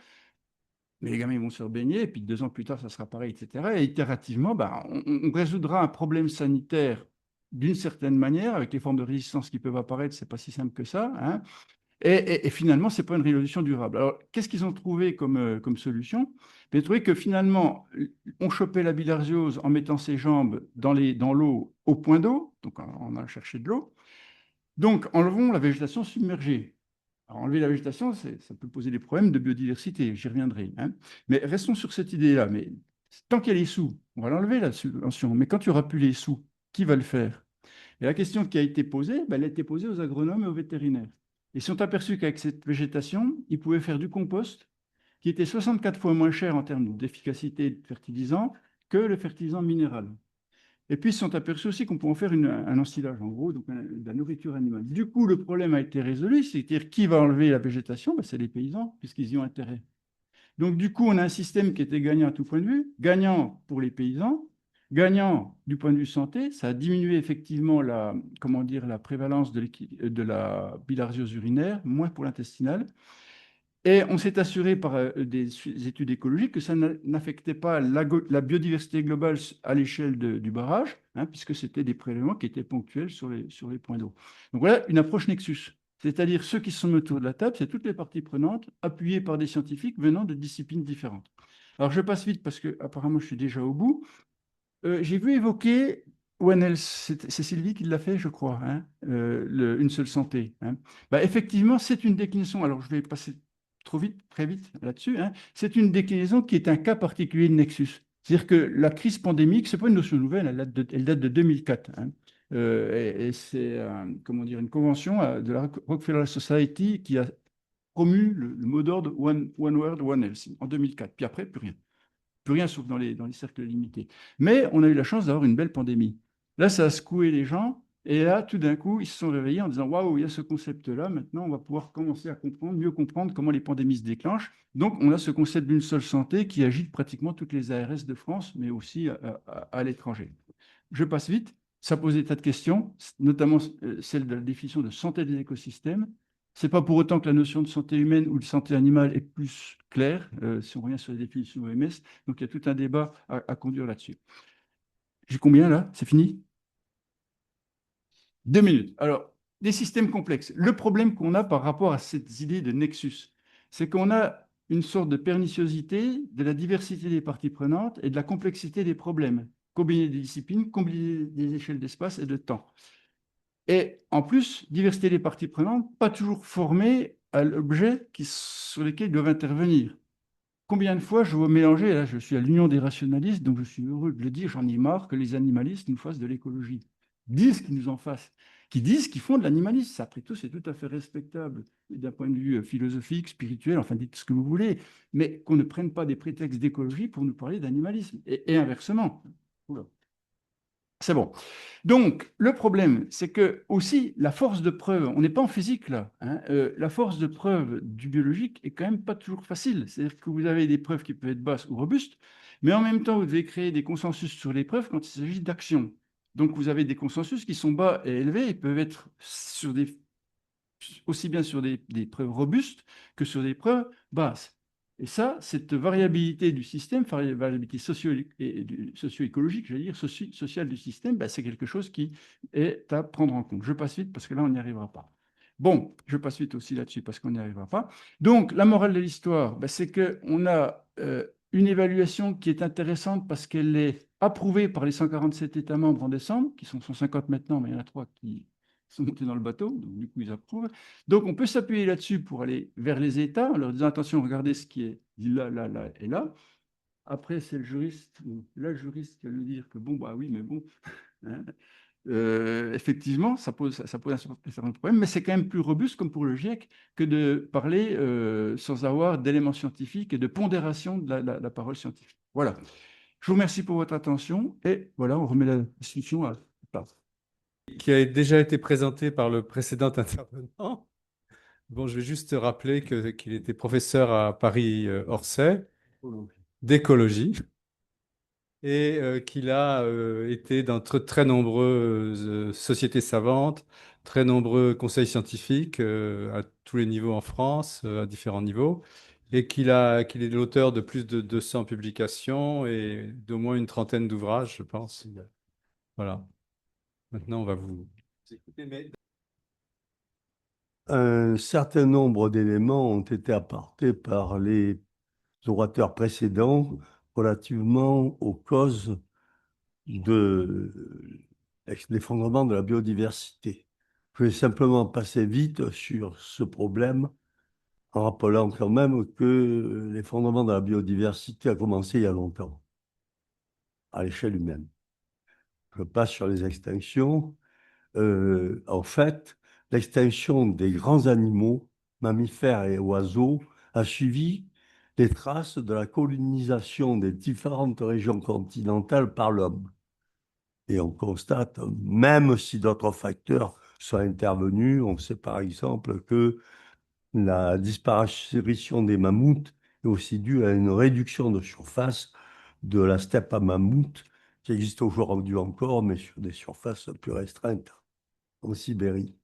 Mais les gamins ils vont se baigner, et puis 2 ans plus tard, ça sera pareil, etc. Et itérativement, bah, on résoudra un problème sanitaire d'une certaine manière, avec les formes de résistance qui peuvent apparaître, c'est pas si simple que ça, hein. Et finalement, c'est pas une résolution durable. Alors, qu'est-ce qu'ils ont trouvé comme solution? Ils ont trouvé que finalement, on chopait la bilharziose en mettant ses jambes dans l'eau au point d'eau, donc on a cherché de l'eau. Donc, enlevons la végétation submergée. Alors, enlever la végétation, ça peut poser des problèmes de biodiversité, j'y reviendrai, hein. Mais restons sur cette idée-là. Mais Tant qu'il y a les sous, on va l'enlever la subvention, mais quand il n'y aura plus les sous, qui va le faire? Et la question qui a été posée, ben, elle a été posée aux agronomes et aux vétérinaires. Ils sont aperçus qu'avec cette végétation, ils pouvaient faire du compost qui était 64 fois moins cher en termes d'efficacité de fertilisant que le fertilisant minéral. Et puis, ils se sont aperçus aussi qu'on pouvait en faire un ensilage, en gros, donc de la nourriture animale. Du coup, le problème a été résolu, c'est-à-dire qui va enlever la végétation? Ben, c'est les paysans, puisqu'ils y ont intérêt. Donc, du coup, on a un système qui était gagnant à tout point de vue, gagnant pour les paysans, gagnant du point de vue santé. Ça a diminué effectivement la, comment dire, la prévalence de la bilharziose urinaire, moins pour l'intestinal. Et on s'est assuré par des études écologiques que ça n'affectait pas la biodiversité globale à l'échelle du barrage, hein, puisque c'était des prélèvements qui étaient ponctuels sur les points d'eau. Donc voilà une approche Nexus. C'est-à-dire ceux qui sont autour de la table, c'est toutes les parties prenantes, appuyées par des scientifiques venant de disciplines différentes. Alors je passe vite parce que apparemment je suis déjà au bout. J'ai vu évoquer One Health, c'est Sylvie qui l'a fait, je crois, hein, Une seule santé. Hein. Bah, effectivement, c'est une déclinaison. Alors, je vais passer trop vite, très vite là-dessus. Hein. C'est une déclinaison qui est un cas particulier de Nexus. C'est-à-dire que la crise pandémique, ce n'est pas une notion nouvelle, elle date de 2004. Hein. Et c'est comment dire, une convention de la Rockefeller Society qui a promu le mot d'ordre One World, One Health en 2004. Puis après, plus rien. Plus rien sauf dans les cercles limités. Mais on a eu la chance d'avoir une belle pandémie. Là, ça a secoué les gens. Et là, tout d'un coup, ils se sont réveillés en disant, waouh, il y a ce concept-là. Maintenant, on va pouvoir commencer à comprendre, mieux comprendre comment les pandémies se déclenchent. Donc, on a ce concept d'une seule santé qui agite pratiquement toutes les ARS de France, mais aussi à l'étranger. Je passe vite. Ça pose des tas de questions, notamment celle de la définition de santé des écosystèmes. Ce n'est pas pour autant que la notion de santé humaine ou de santé animale est plus claire, si on revient sur les définitions OMS. Donc, il y a tout un débat à conduire là-dessus. J'ai combien là? C'est fini? 2 minutes. Alors, des systèmes complexes. Le problème qu'on a par rapport à cette idée de nexus, c'est qu'on a une sorte de perniciosité de la diversité des parties prenantes et de la complexité des problèmes, combiner des disciplines, combiner des échelles d'espace et de temps. Et en plus, diversité des parties prenantes, pas toujours formées à l'objet sur lequel ils doivent intervenir. Combien de fois je vois mélanger, là je suis à l'Union des rationalistes, donc je suis heureux de le dire, j'en ai marre que les animalistes nous fassent de l'écologie. Disent qu'ils nous en fassent, qui disent qu'ils font de l'animalisme. Après tout, c'est tout à fait respectable d'un point de vue philosophique, spirituel, enfin dites ce que vous voulez, mais qu'on ne prenne pas des prétextes d'écologie pour nous parler d'animalisme, et inversement. Oula. C'est bon. Donc, le problème, c'est que aussi la force de preuve, on n'est pas en physique là, hein, la force de preuve du biologique est quand même pas toujours facile. C'est-à-dire que vous avez des preuves qui peuvent être basses ou robustes, mais en même temps, vous devez créer des consensus sur les preuves quand il s'agit d'action. Donc, vous avez des consensus qui sont bas et élevés, ils peuvent être aussi bien sur des preuves robustes que sur des preuves basses. Et ça, cette variabilité du système, variabilité socio-écologique, j'allais dire, sociale du système, ben, c'est quelque chose qui est à prendre en compte. Je passe vite parce que là, on n'y arrivera pas. Bon, je passe vite aussi là-dessus parce qu'on n'y arrivera pas. Donc, la morale de l'histoire, ben, c'est qu'on a une évaluation qui est intéressante parce qu'elle est approuvée par les 147 États membres en décembre, qui sont 150 maintenant, mais il y en a 3 qui sont montés dans le bateau, donc du coup, ils approuvent. Donc, on peut s'appuyer là-dessus pour aller vers les États en leur disant attention, regardez ce qui est dit là, là, là et là. Après, c'est le juriste ou la juriste qui va nous dire que bon, bah oui, mais bon, hein, effectivement, ça pose un certain problème, mais c'est quand même plus robuste, comme pour le GIEC, que de parler sans avoir d'éléments scientifiques et de pondération de la parole scientifique. Voilà. Je vous remercie pour votre attention et voilà, on remet la discussion à place. Qui a déjà été présenté par le précédent intervenant. Bon, je vais juste rappeler qu'il était professeur à Paris-Orsay d'écologie et qu'il a été dans très nombreuses sociétés savantes, très nombreux conseils scientifiques à tous les niveaux en France, à différents niveaux, et qu'il est l'auteur de plus de 200 publications et d'au moins une trentaine d'ouvrages, je pense. Voilà. Maintenant, on va vous écouter. Un certain nombre d'éléments ont été apportés par les orateurs précédents relativement aux causes de l'effondrement de la biodiversité. Je vais simplement passer vite sur ce problème en rappelant quand même que l'effondrement de la biodiversité a commencé il y a longtemps. à l'échelle humaine. Je passe sur les extinctions. En fait, l'extinction des grands animaux, mammifères et oiseaux, a suivi les traces de la colonisation des différentes régions continentales par l'homme. Et on constate, même si d'autres facteurs sont intervenus, on sait par exemple que la disparition des mammouths est aussi due à une réduction de surface de la steppe à mammouth qui existe aujourd'hui encore, mais sur des surfaces plus restreintes en Sibérie.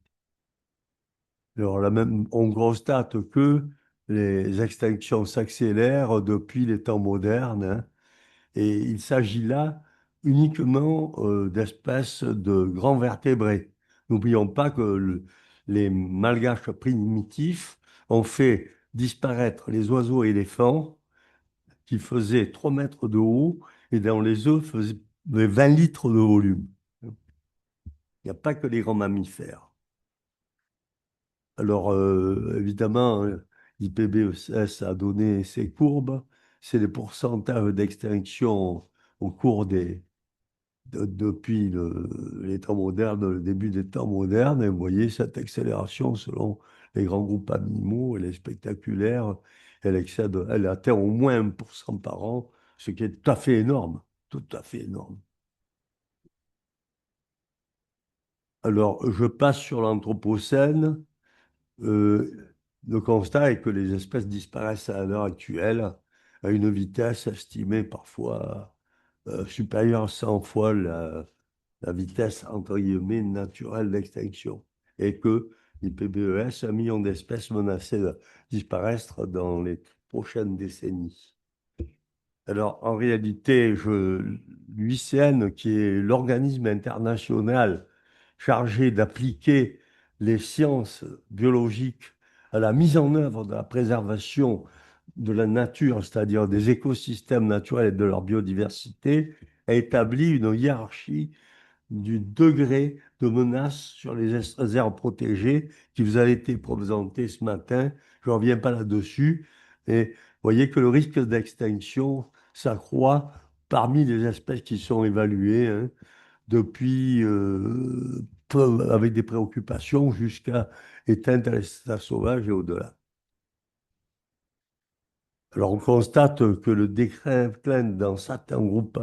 Alors là même, on constate que les extinctions s'accélèrent depuis les temps modernes, hein, et il s'agit là uniquement d'espèces de grands vertébrés. N'oublions pas que les Malgaches primitifs ont fait disparaître les oiseaux éléphants qui faisaient 3 mètres de haut et dont les œufs faisaient 20 litres de volume. Il n'y a pas que les grands mammifères. Alors, évidemment, l'IPBES a donné ses courbes. C'est les pourcentages d'extinction au cours depuis les temps modernes, le début des temps modernes. Et vous voyez cette accélération selon les grands groupes animaux. Elle est spectaculaire. Elle atteint au moins 1% par an, ce qui est tout à fait énorme. Tout à fait énorme. Alors, je passe sur l'Anthropocène. Euh, le constat est que les espèces disparaissent à l'heure actuelle à une vitesse estimée parfois supérieure à 100 fois la vitesse, entre guillemets, naturelle d'extinction. Et que l'IPBES, 1 million d'espèces menacées de disparaître dans les prochaines décennies. Alors, en réalité, l'UICN, qui est l'organisme international chargé d'appliquer les sciences biologiques à la mise en œuvre de la préservation de la nature, c'est-à-dire des écosystèmes naturels et de leur biodiversité, a établi une hiérarchie du degré de menace sur les aires protégées qui vous a été présenté ce matin. Je ne reviens pas là-dessus. Et vous voyez que le risque d'extinction s'accroît parmi les espèces qui sont évaluées, hein, depuis avec des préoccupations jusqu'à éteinte à l'état sauvage et au-delà. Alors, on constate que le déclin dans certains groupes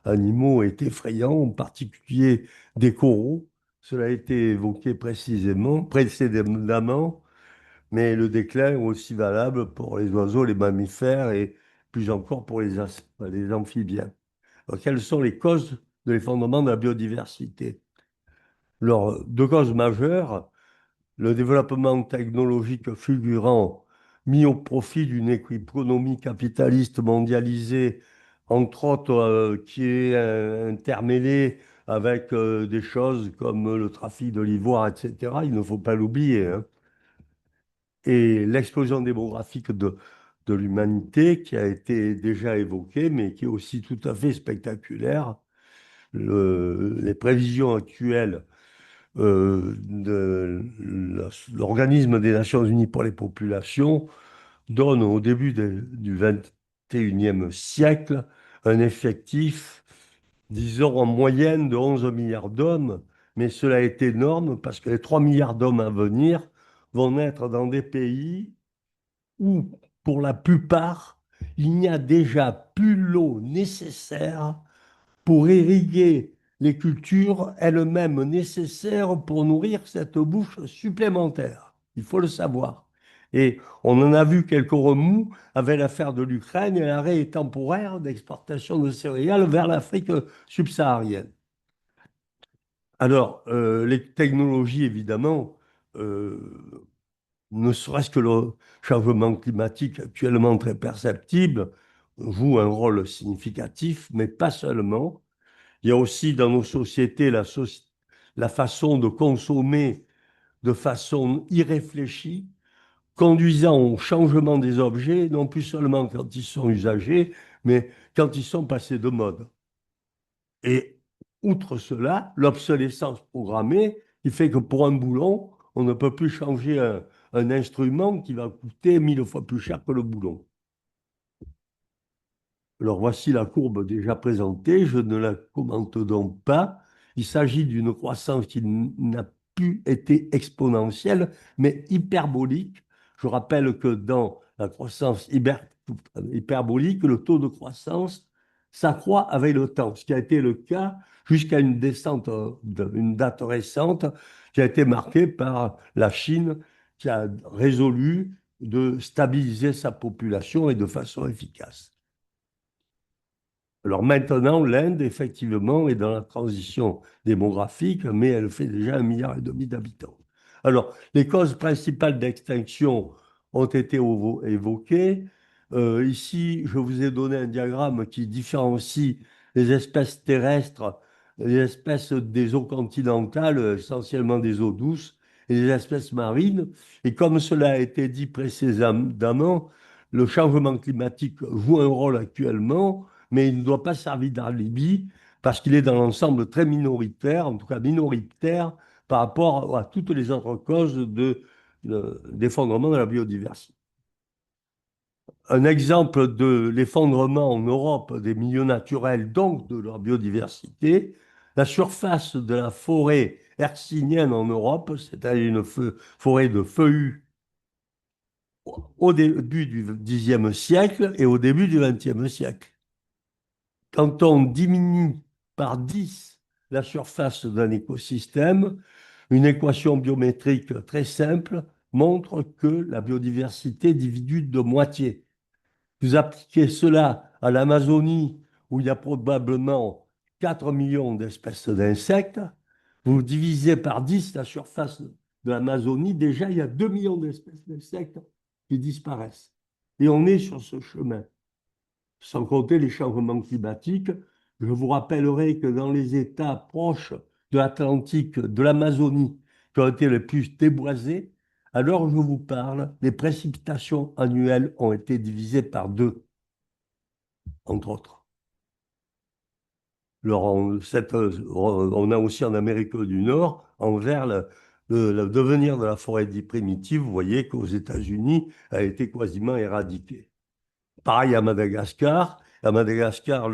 animaux est effrayant, en particulier des coraux. Cela a été évoqué précédemment, mais le déclin est aussi valable pour les oiseaux, les mammifères et plus encore pour les amphibiens. Alors, quelles sont les causes de l'effondrement de la biodiversité? Alors, deux causes majeures: le développement technologique fulgurant mis au profit d'une économie capitaliste mondialisée, entre autres, qui est intermêlée avec des choses comme le trafic de l'ivoire, etc. Il ne faut pas l'oublier, hein. Et l'explosion démographique de l'humanité, qui a été déjà évoquée, mais qui est aussi tout à fait spectaculaire. Les prévisions actuelles de l'Organisme des Nations Unies pour les populations donne au début du 21e siècle un effectif, disons, en moyenne de 11 milliards d'hommes, mais cela est énorme parce que les 3 milliards d'hommes à venir vont naître dans des pays où, pour la plupart, il n'y a déjà plus l'eau nécessaire pour irriguer les cultures elles-mêmes nécessaires pour nourrir cette bouche supplémentaire. Il faut le savoir. Et on en a vu quelques remous avec l'affaire de l'Ukraine et l'arrêt temporaire d'exportation de céréales vers l'Afrique subsaharienne. Alors, les technologies, évidemment, euh, ne serait-ce que le changement climatique actuellement très perceptible, joue un rôle significatif, mais pas seulement. Il y a aussi dans nos sociétés la façon de consommer de façon irréfléchie, conduisant au changement des objets, non plus seulement quand ils sont usagés, mais quand ils sont passés de mode. Et outre cela, l'obsolescence programmée, qui fait que pour un boulon, on ne peut plus changer un instrument qui va coûter 1000 fois plus cher que le boulon. Alors voici la courbe déjà présentée, je ne la commente donc pas. Il s'agit d'une croissance qui n'a plus été exponentielle, mais hyperbolique. Je rappelle que dans la croissance hyperbolique, le taux de croissance s'accroît avec le temps, ce qui a été le cas jusqu'à une descente d'une date récente qui a été marquée par la Chine qui a résolu de stabiliser sa population et de façon efficace. Alors maintenant, l'Inde, effectivement, est dans la transition démographique, mais elle fait déjà 1,5 milliard d'habitants. Alors, les causes principales d'extinction ont été évoquées. Ici, je vous ai donné un diagramme qui différencie les espèces terrestres, les espèces des eaux continentales, essentiellement des eaux douces, et les espèces marines. Et comme cela a été dit précédemment, le changement climatique joue un rôle actuellement, mais il ne doit pas servir d'alibi parce qu'il est dans l'ensemble très minoritaire, en tout cas minoritaire, par rapport à toutes les autres causes d'effondrement de la biodiversité. Un exemple de l'effondrement en Europe des milieux naturels, donc de leur biodiversité, la surface de la forêt hercynienne en Europe, c'est-à-dire une forêt de feuillus au début du Xe siècle et au début du XXe siècle. Quand on diminue par 10 la surface d'un écosystème, une équation biométrique très simple montre que la biodiversité diminue de moitié. Vous appliquez cela à l'Amazonie, où il y a probablement 4 millions d'espèces d'insectes, vous divisez par 10 la surface de l'Amazonie, déjà il y a 2 millions d'espèces d'insectes qui disparaissent. Et on est sur ce chemin. Sans compter les changements climatiques. Je vous rappellerai que dans les États proches de l'Atlantique, de l'Amazonie, qui ont été les plus déboisés, à l'heure où je vous parle, les précipitations annuelles ont été divisées par 2, entre autres. Alors, on a aussi en Amérique du Nord, envers le devenir de la forêt dite primitive, vous voyez qu'aux États-Unis, a été quasiment éradiqué. Pareil à Madagascar. À Madagascar,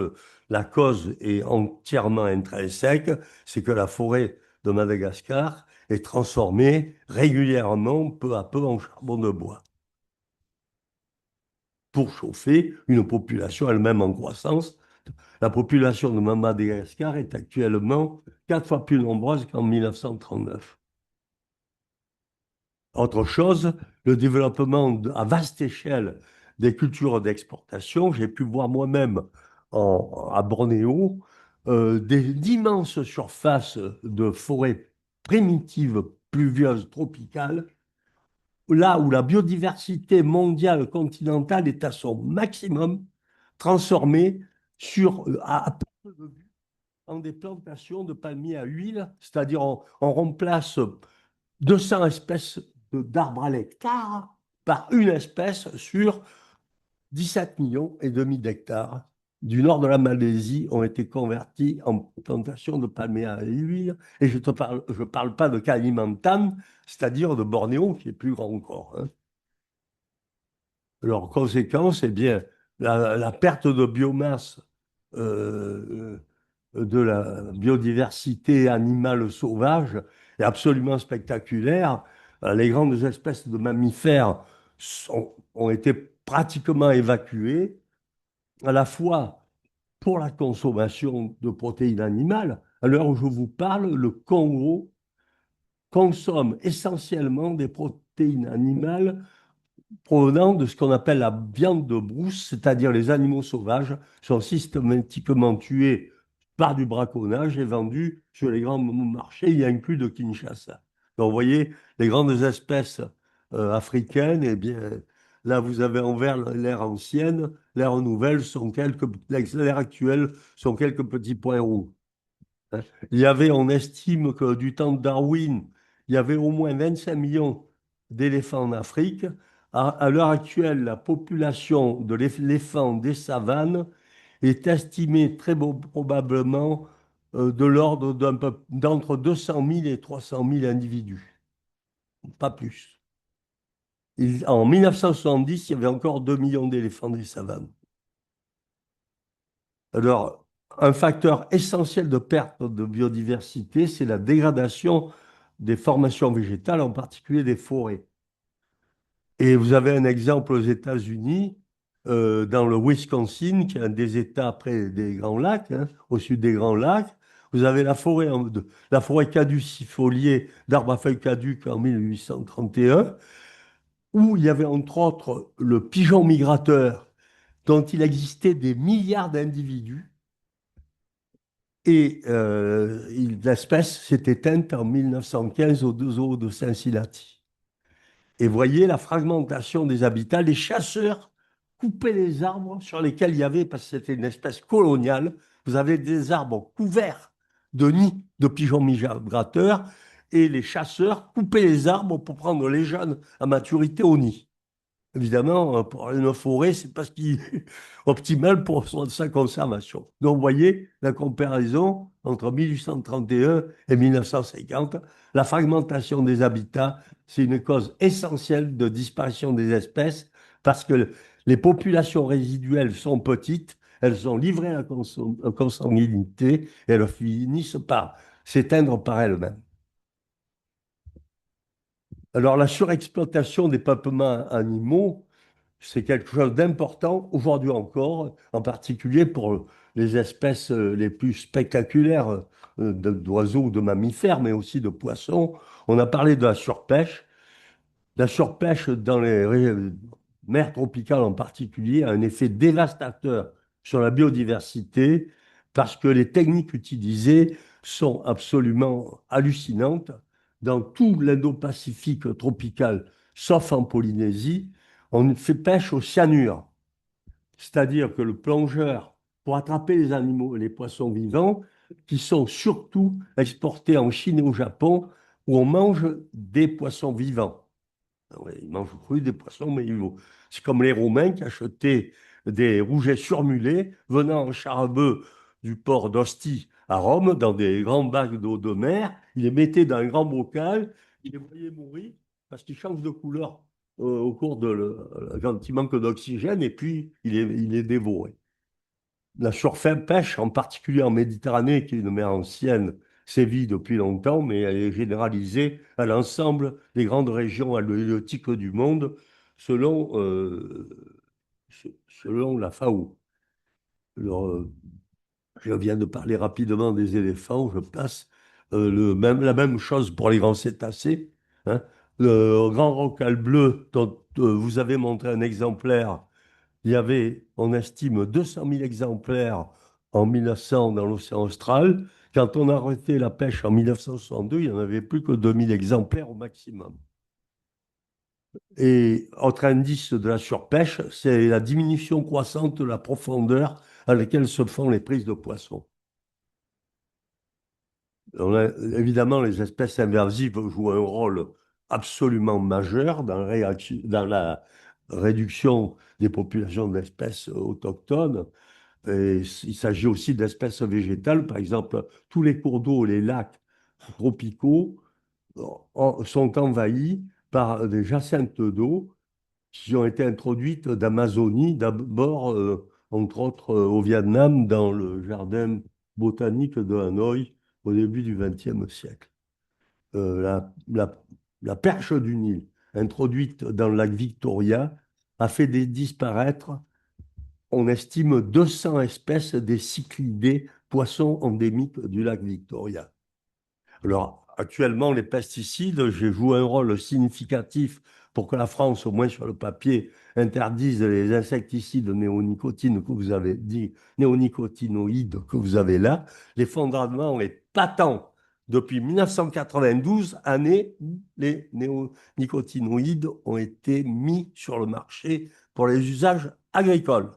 la cause est entièrement intrinsèque, c'est que la forêt de Madagascar est transformée régulièrement, peu à peu, en charbon de bois pour chauffer une population elle-même en croissance. La population de Madagascar est actuellement 4 fois plus nombreuse qu'en 1939. Autre chose, le développement à vaste échelle des cultures d'exportation. J'ai pu voir moi-même à Bornéo d'immenses surfaces de forêts primitives, pluvieuses, tropicales, là où la biodiversité mondiale continentale est à son maximum, transformée à perte de vue en des plantations de palmiers à huile, c'est-à-dire on remplace 200 espèces d'arbres à l'hectare par une espèce sur 17 millions et demi d'hectares du nord de la Malaisie ont été convertis en plantations de palmiers à huile. Et je ne parle pas de Kalimantan, c'est-à-dire de Bornéo, qui est plus grand encore. Hein. Alors, conséquence, eh bien, la perte de biomasse de la biodiversité animale sauvage est absolument spectaculaire. Les grandes espèces de mammifères ont été pratiquement évacuées, à la fois pour la consommation de protéines animales. À l'heure où je vous parle, le Congo consomme essentiellement des protéines animales provenant de ce qu'on appelle la viande de brousse, c'est-à-dire les animaux sauvages sont systématiquement tués par du braconnage et vendus sur les grands marchés, il inclus de Kinshasa. Donc, vous voyez, les grandes espèces africaines, eh bien, là, vous avez envers l'ère ancienne, l'ère nouvelle, l'ère actuelle sont quelques petits points rouges. Hein. On estime que du temps de Darwin, il y avait au moins 25 millions d'éléphants en Afrique. À l'heure actuelle, la population de l'éléphant des savanes est estimée très probablement de l'ordre d'entre 200 000 et 300 000 individus, pas plus. En 1970, il y avait encore 2 millions d'éléphants des savanes. Alors, un facteur essentiel de perte de biodiversité, c'est la dégradation des formations végétales, en particulier des forêts. Et vous avez un exemple aux États-Unis, dans le Wisconsin, qui est un des États près des Grands Lacs, hein, au sud des Grands Lacs. Vous avez la forêt caducifoliée d'arbres à feuilles caduques en 1831, où il y avait entre autres le pigeon migrateur, dont il existait des milliards d'individus. Et l'espèce s'est éteinte en 1915 au zoo de Cincinnati. Et voyez la fragmentation des habitats. Les chasseurs coupaient les arbres sur lesquels il y avait, parce que c'était une espèce coloniale, vous avez des arbres couverts de nids de pigeons migrateurs, et les chasseurs coupaient les arbres pour prendre les jeunes à maturité au nid. Évidemment, pour une forêt, c'est pas ce qui est optimal pour sa conservation. Donc, vous voyez la comparaison entre 1831 et 1950. La fragmentation des habitats, c'est une cause essentielle de disparition des espèces parce que les populations résiduelles sont petites, elles sont livrées à la consanguinité et elles finissent par s'éteindre par elles-mêmes. Alors, la surexploitation des peuplements animaux, c'est quelque chose d'important aujourd'hui encore, en particulier pour les espèces les plus spectaculaires d'oiseaux ou de mammifères, mais aussi de poissons. On a parlé de la surpêche. La surpêche dans les mers tropicales en particulier a un effet dévastateur sur la biodiversité parce que les techniques utilisées sont absolument hallucinantes. Dans tout l'Indo-Pacifique tropical, sauf en Polynésie, on fait pêche au cyanure. C'est-à-dire que le plongeur, pour attraper les animaux, les poissons vivants, qui sont surtout exportés en Chine et au Japon, où on mange des poissons vivants. Ouais, ils mangent cru des poissons, mais c'est comme les Romains qui achetaient des rougets surmulés venant en charbeux du port d'Ostie à Rome dans des grands bacs d'eau de mer. Ils les mettaient dans un grand bocal, ils les voyaient mourir parce qu'ils changent de couleur au cours quand il manque d'oxygène et puis il est dévoré. La surpêche, en particulier en Méditerranée, qui est une mer ancienne, sévit depuis longtemps, mais elle est généralisée à l'ensemble des grandes régions halieutiques du monde, selon, selon la FAO. Alors, je viens de parler rapidement des éléphants, je passe la même chose pour les grands cétacés, hein. Le grand rorqual bleu, dont vous avez montré un exemplaire, il y avait, on estime, 200 000 exemplaires en 1900 dans l'océan Austral. Quand on a arrêté la pêche en 1962, il n'y en avait plus que 2 000 exemplaires au maximum. Et autre indice de la surpêche, c'est la diminution croissante de la profondeur à laquelle se font les prises de poissons. Évidemment, les espèces invasives jouent un rôle absolument majeur dans la réduction des populations d'espèces autochtones. Et il s'agit aussi d'espèces végétales. Par exemple, tous les cours d'eau, les lacs tropicaux sont envahis par des jacinthes d'eau qui ont été introduites d'Amazonie, d'abord, entre autres, au Vietnam, dans le jardin botanique de Hanoï au début du XXe siècle. Euh, la, la- la perche du Nil, introduite dans le lac Victoria, a fait disparaître, on estime, 200 espèces des cyclidés, poissons endémiques du lac Victoria. Alors, actuellement, les pesticides, j'ai joué un rôle significatif pour que la France, au moins sur le papier, interdise les insecticides néonicotinoïdes que vous avez dit, néonicotinoïdes que vous avez là. L'effondrement est patent depuis 1992, année où les néonicotinoïdes ont été mis sur le marché pour les usages agricoles.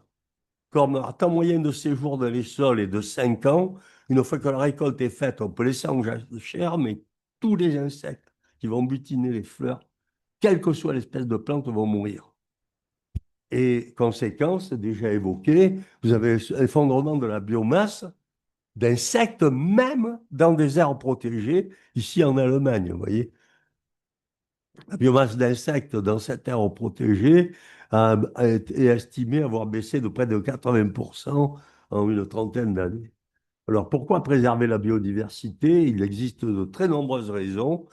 Comme un temps moyen de séjour dans les sols est de 5 ans, une fois que la récolte est faite, on peut laisser en jachère, mais tous les insectes qui vont butiner les fleurs, quelle que soit l'espèce de plante, vont mourir. Et conséquence déjà évoquée, vous avez l'effondrement de la biomasse d'insectes, même dans des aires protégées, ici en Allemagne, vous voyez. La biomasse d'insectes dans cette aire protégée est estimée avoir baissé de près de 80% en une trentaine d'années. Alors, pourquoi préserver la biodiversité? Il existe de très nombreuses raisons.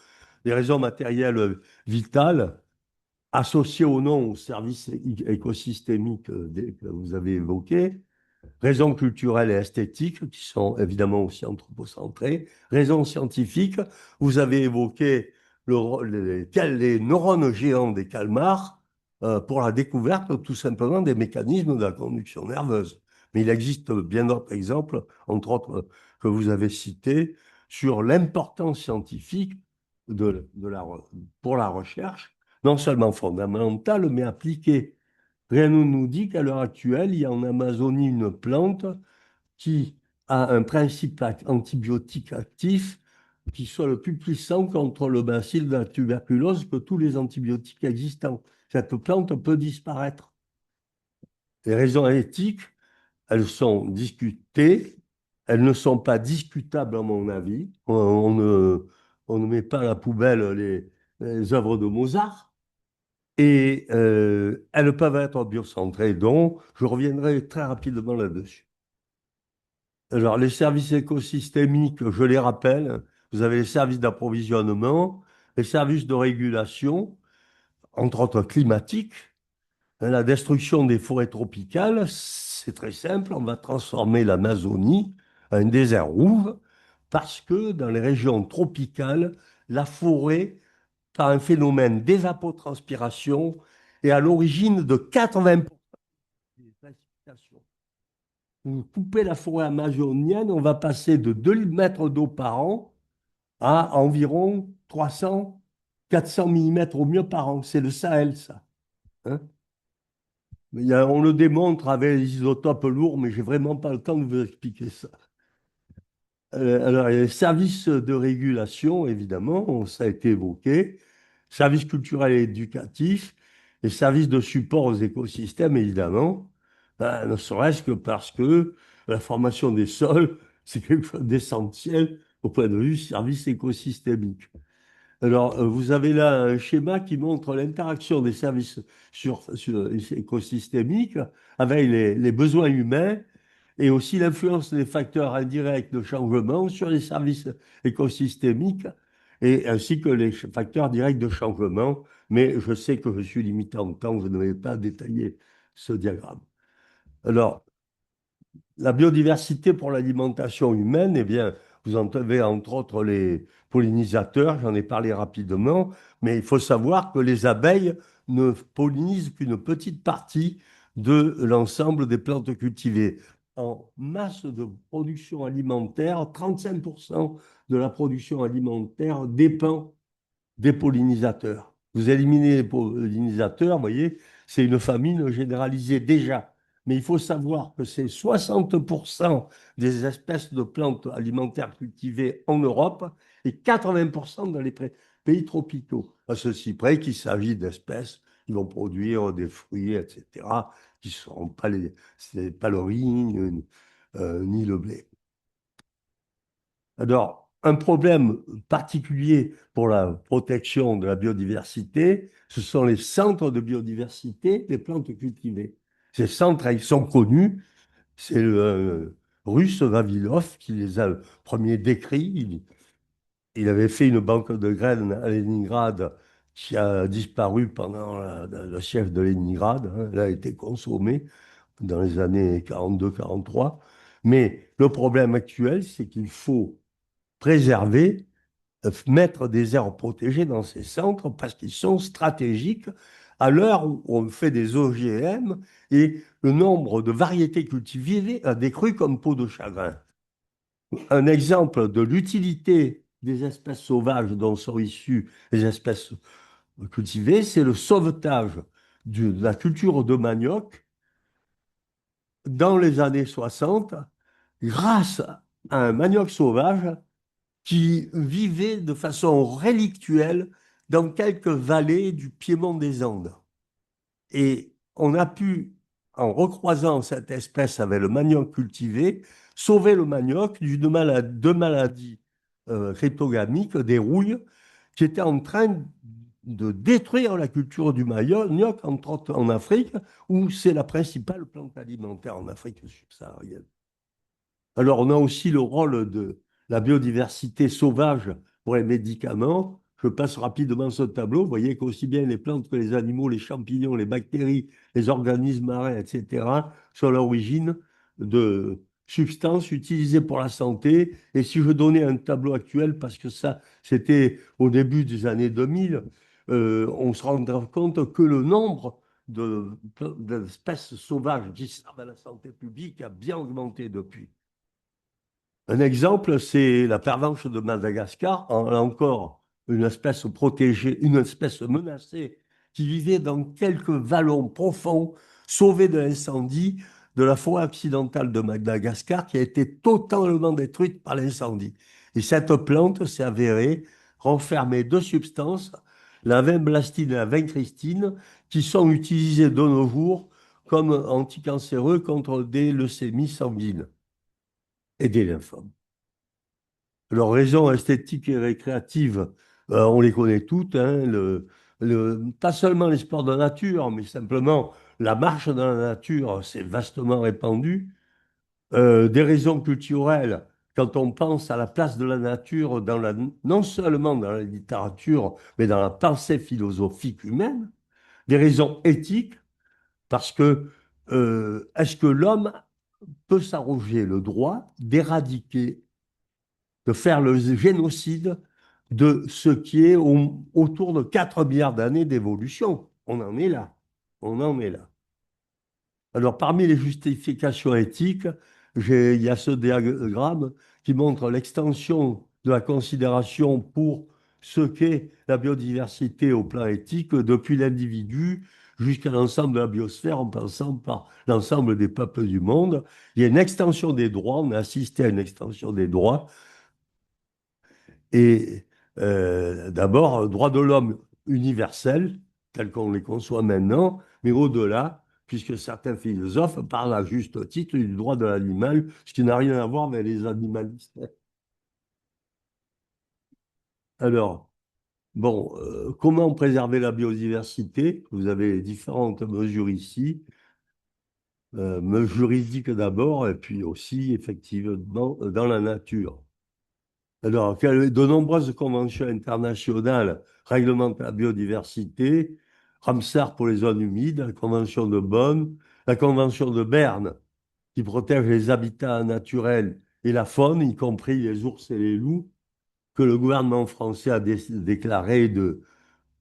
Des raisons matérielles vitales, associées ou non aux services écosystémiques que vous avez évoqués, raisons culturelles et esthétiques, qui sont évidemment aussi anthropocentrées, raisons scientifiques, vous avez évoqué les neurones géants des calmars pour la découverte tout simplement des mécanismes de la conduction nerveuse. Mais il existe bien d'autres exemples, entre autres que vous avez cités, sur l'importance scientifique pour la recherche, non seulement fondamentale, mais appliquée. Rien ne nous dit qu'à l'heure actuelle, il y a en Amazonie une plante qui a un principe antibiotique actif qui soit le plus puissant contre le bacille de la tuberculose que tous les antibiotiques existants. Cette plante peut disparaître. Les raisons éthiques, elles sont discutées, elles ne sont pas discutables à mon avis. On ne met pas à la poubelle les œuvres de Mozart. Et elles peuvent être biocentrées, donc je reviendrai très rapidement là-dessus. Alors, les services écosystémiques, je les rappelle, vous avez les services d'approvisionnement, les services de régulation, entre autres climatiques. La destruction des forêts tropicales, c'est très simple, on va transformer l'Amazonie en un désert rouge parce que dans les régions tropicales, la forêt, par un phénomène d'évapotranspiration, est à l'origine de 80% des précipitations. Vous coupez la forêt amazonienne, on va passer de 2 mètres d'eau par an à environ 300, 400 millimètres au mieux par an. C'est le Sahel, ça. Hein. On le démontre avec les isotopes lourds, mais j'ai vraiment pas le temps de vous expliquer ça. Alors, il y a les services de régulation, évidemment, ça a été évoqué, services culturels et éducatifs, les services de support aux écosystèmes, évidemment. Ne serait-ce que parce que la formation des sols, c'est quelque chose d'essentiel au point de vue service écosystémique. Alors, vous avez là un schéma qui montre l'interaction des services écosystémiques avec les besoins humains et aussi l'influence des facteurs indirects de changement sur les services écosystémiques et ainsi que les facteurs directs de changement. Mais je sais que je suis limité en temps, je ne vais pas détailler ce diagramme. Alors, la biodiversité pour l'alimentation humaine, eh bien, vous en avez entre autres les pollinisateurs, j'en ai parlé rapidement, mais il faut savoir que les abeilles ne pollinisent qu'une petite partie de l'ensemble des plantes cultivées. En masse de production alimentaire, 35% de la production alimentaire dépend des pollinisateurs. Vous éliminez les pollinisateurs, vous voyez, c'est une famine généralisée déjà. Mais il faut savoir que c'est 60% des espèces de plantes alimentaires cultivées en Europe et 80% dans les pays tropicaux. À ceci près qu'il s'agit d'espèces qui vont produire des fruits, etc., qui ne seront pas pas le riz ni le blé. Alors, un problème particulier pour la protection de la biodiversité, ce sont les centres de biodiversité des plantes cultivées. Ces centres, ils sont connus. C'est le russe Vavilov qui les a le premier décrits. Il avait fait une banque de graines à Leningrad qui a disparu pendant le siège de Leningrad. Hein. Elle a été consommée dans les années 42-43. Mais le problème actuel, c'est qu'il faut préserver, mettre des aires protégées dans ces centres parce qu'ils sont stratégiques à l'heure où on fait des OGM et le nombre de variétés cultivées a décru comme peau de chagrin. Un exemple de l'utilité des espèces sauvages dont sont issues les espèces cultivées, c'est le sauvetage de la culture de manioc dans les années 60 grâce à un manioc sauvage qui vivait de façon relictuelle dans quelques vallées du piémont des Andes. Et on a pu, en recroisant cette espèce avec le manioc cultivé, sauver le manioc de maladies cryptogamiques, des rouilles, qui étaient en train de détruire la culture du manioc, entre autres en Afrique, où c'est la principale plante alimentaire en Afrique subsaharienne. Alors, on a aussi le rôle de la biodiversité sauvage pour les médicaments. Je passe rapidement ce tableau. Vous voyez qu'aussi bien les plantes que les animaux, les champignons, les bactéries, les organismes marins, etc., sont à l'origine de substances utilisées pour la santé. Et si je donnais un tableau actuel, parce que ça, c'était au début des années 2000, on se rendra compte que le nombre d'espèces sauvages qui servent à la santé publique a bien augmenté depuis. Un exemple, c'est la pervenche de Madagascar, là encore, une espèce protégée, une espèce menacée, qui vivait dans quelques vallons profonds, sauvée de l'incendie de la forêt occidentale de Madagascar, qui a été totalement détruite par l'incendie. Et cette plante s'est avérée renfermer deux substances, la vinblastine et la vincristine, qui sont utilisées de nos jours comme anticancéreux contre des leucémies sanguines et des lymphomes. Leurs raisons esthétiques et récréatives, on les connaît toutes, hein, pas seulement les sports de nature, mais simplement la marche dans la nature, c'est vastement répandu. Des raisons culturelles, quand on pense à la place de la nature non seulement dans la littérature, mais dans la pensée philosophique humaine. Des raisons éthiques, parce que est-ce que l'homme peut s'arroger le droit d'éradiquer, de faire le génocide de ce qui est autour de 4 milliards d'années d'évolution? On en est là. On en est là. Alors, parmi les justifications éthiques, il y a ce diagramme qui montre l'extension de la considération pour ce qu'est la biodiversité au plan éthique, depuis l'individu jusqu'à l'ensemble de la biosphère, en passant par l'ensemble des peuples du monde. Il y a une extension des droits, on a assisté à une extension des droits, et d'abord, droits de l'homme universels, tels qu'on les conçoit maintenant, mais au-delà, puisque certains philosophes parlent à juste titre du droit de l'animal, ce qui n'a rien à voir avec les animalistes. Alors, bon, comment préserver la biodiversité? Vous avez différentes mesures ici. Mesures juridiques d'abord, et puis aussi, effectivement, dans la nature. Alors, de nombreuses conventions internationales réglementent la biodiversité. Ramsar pour les zones humides, la Convention de Bonn, la Convention de Berne qui protège les habitats naturels et la faune, y compris les ours et les loups, que le gouvernement français a déclaré de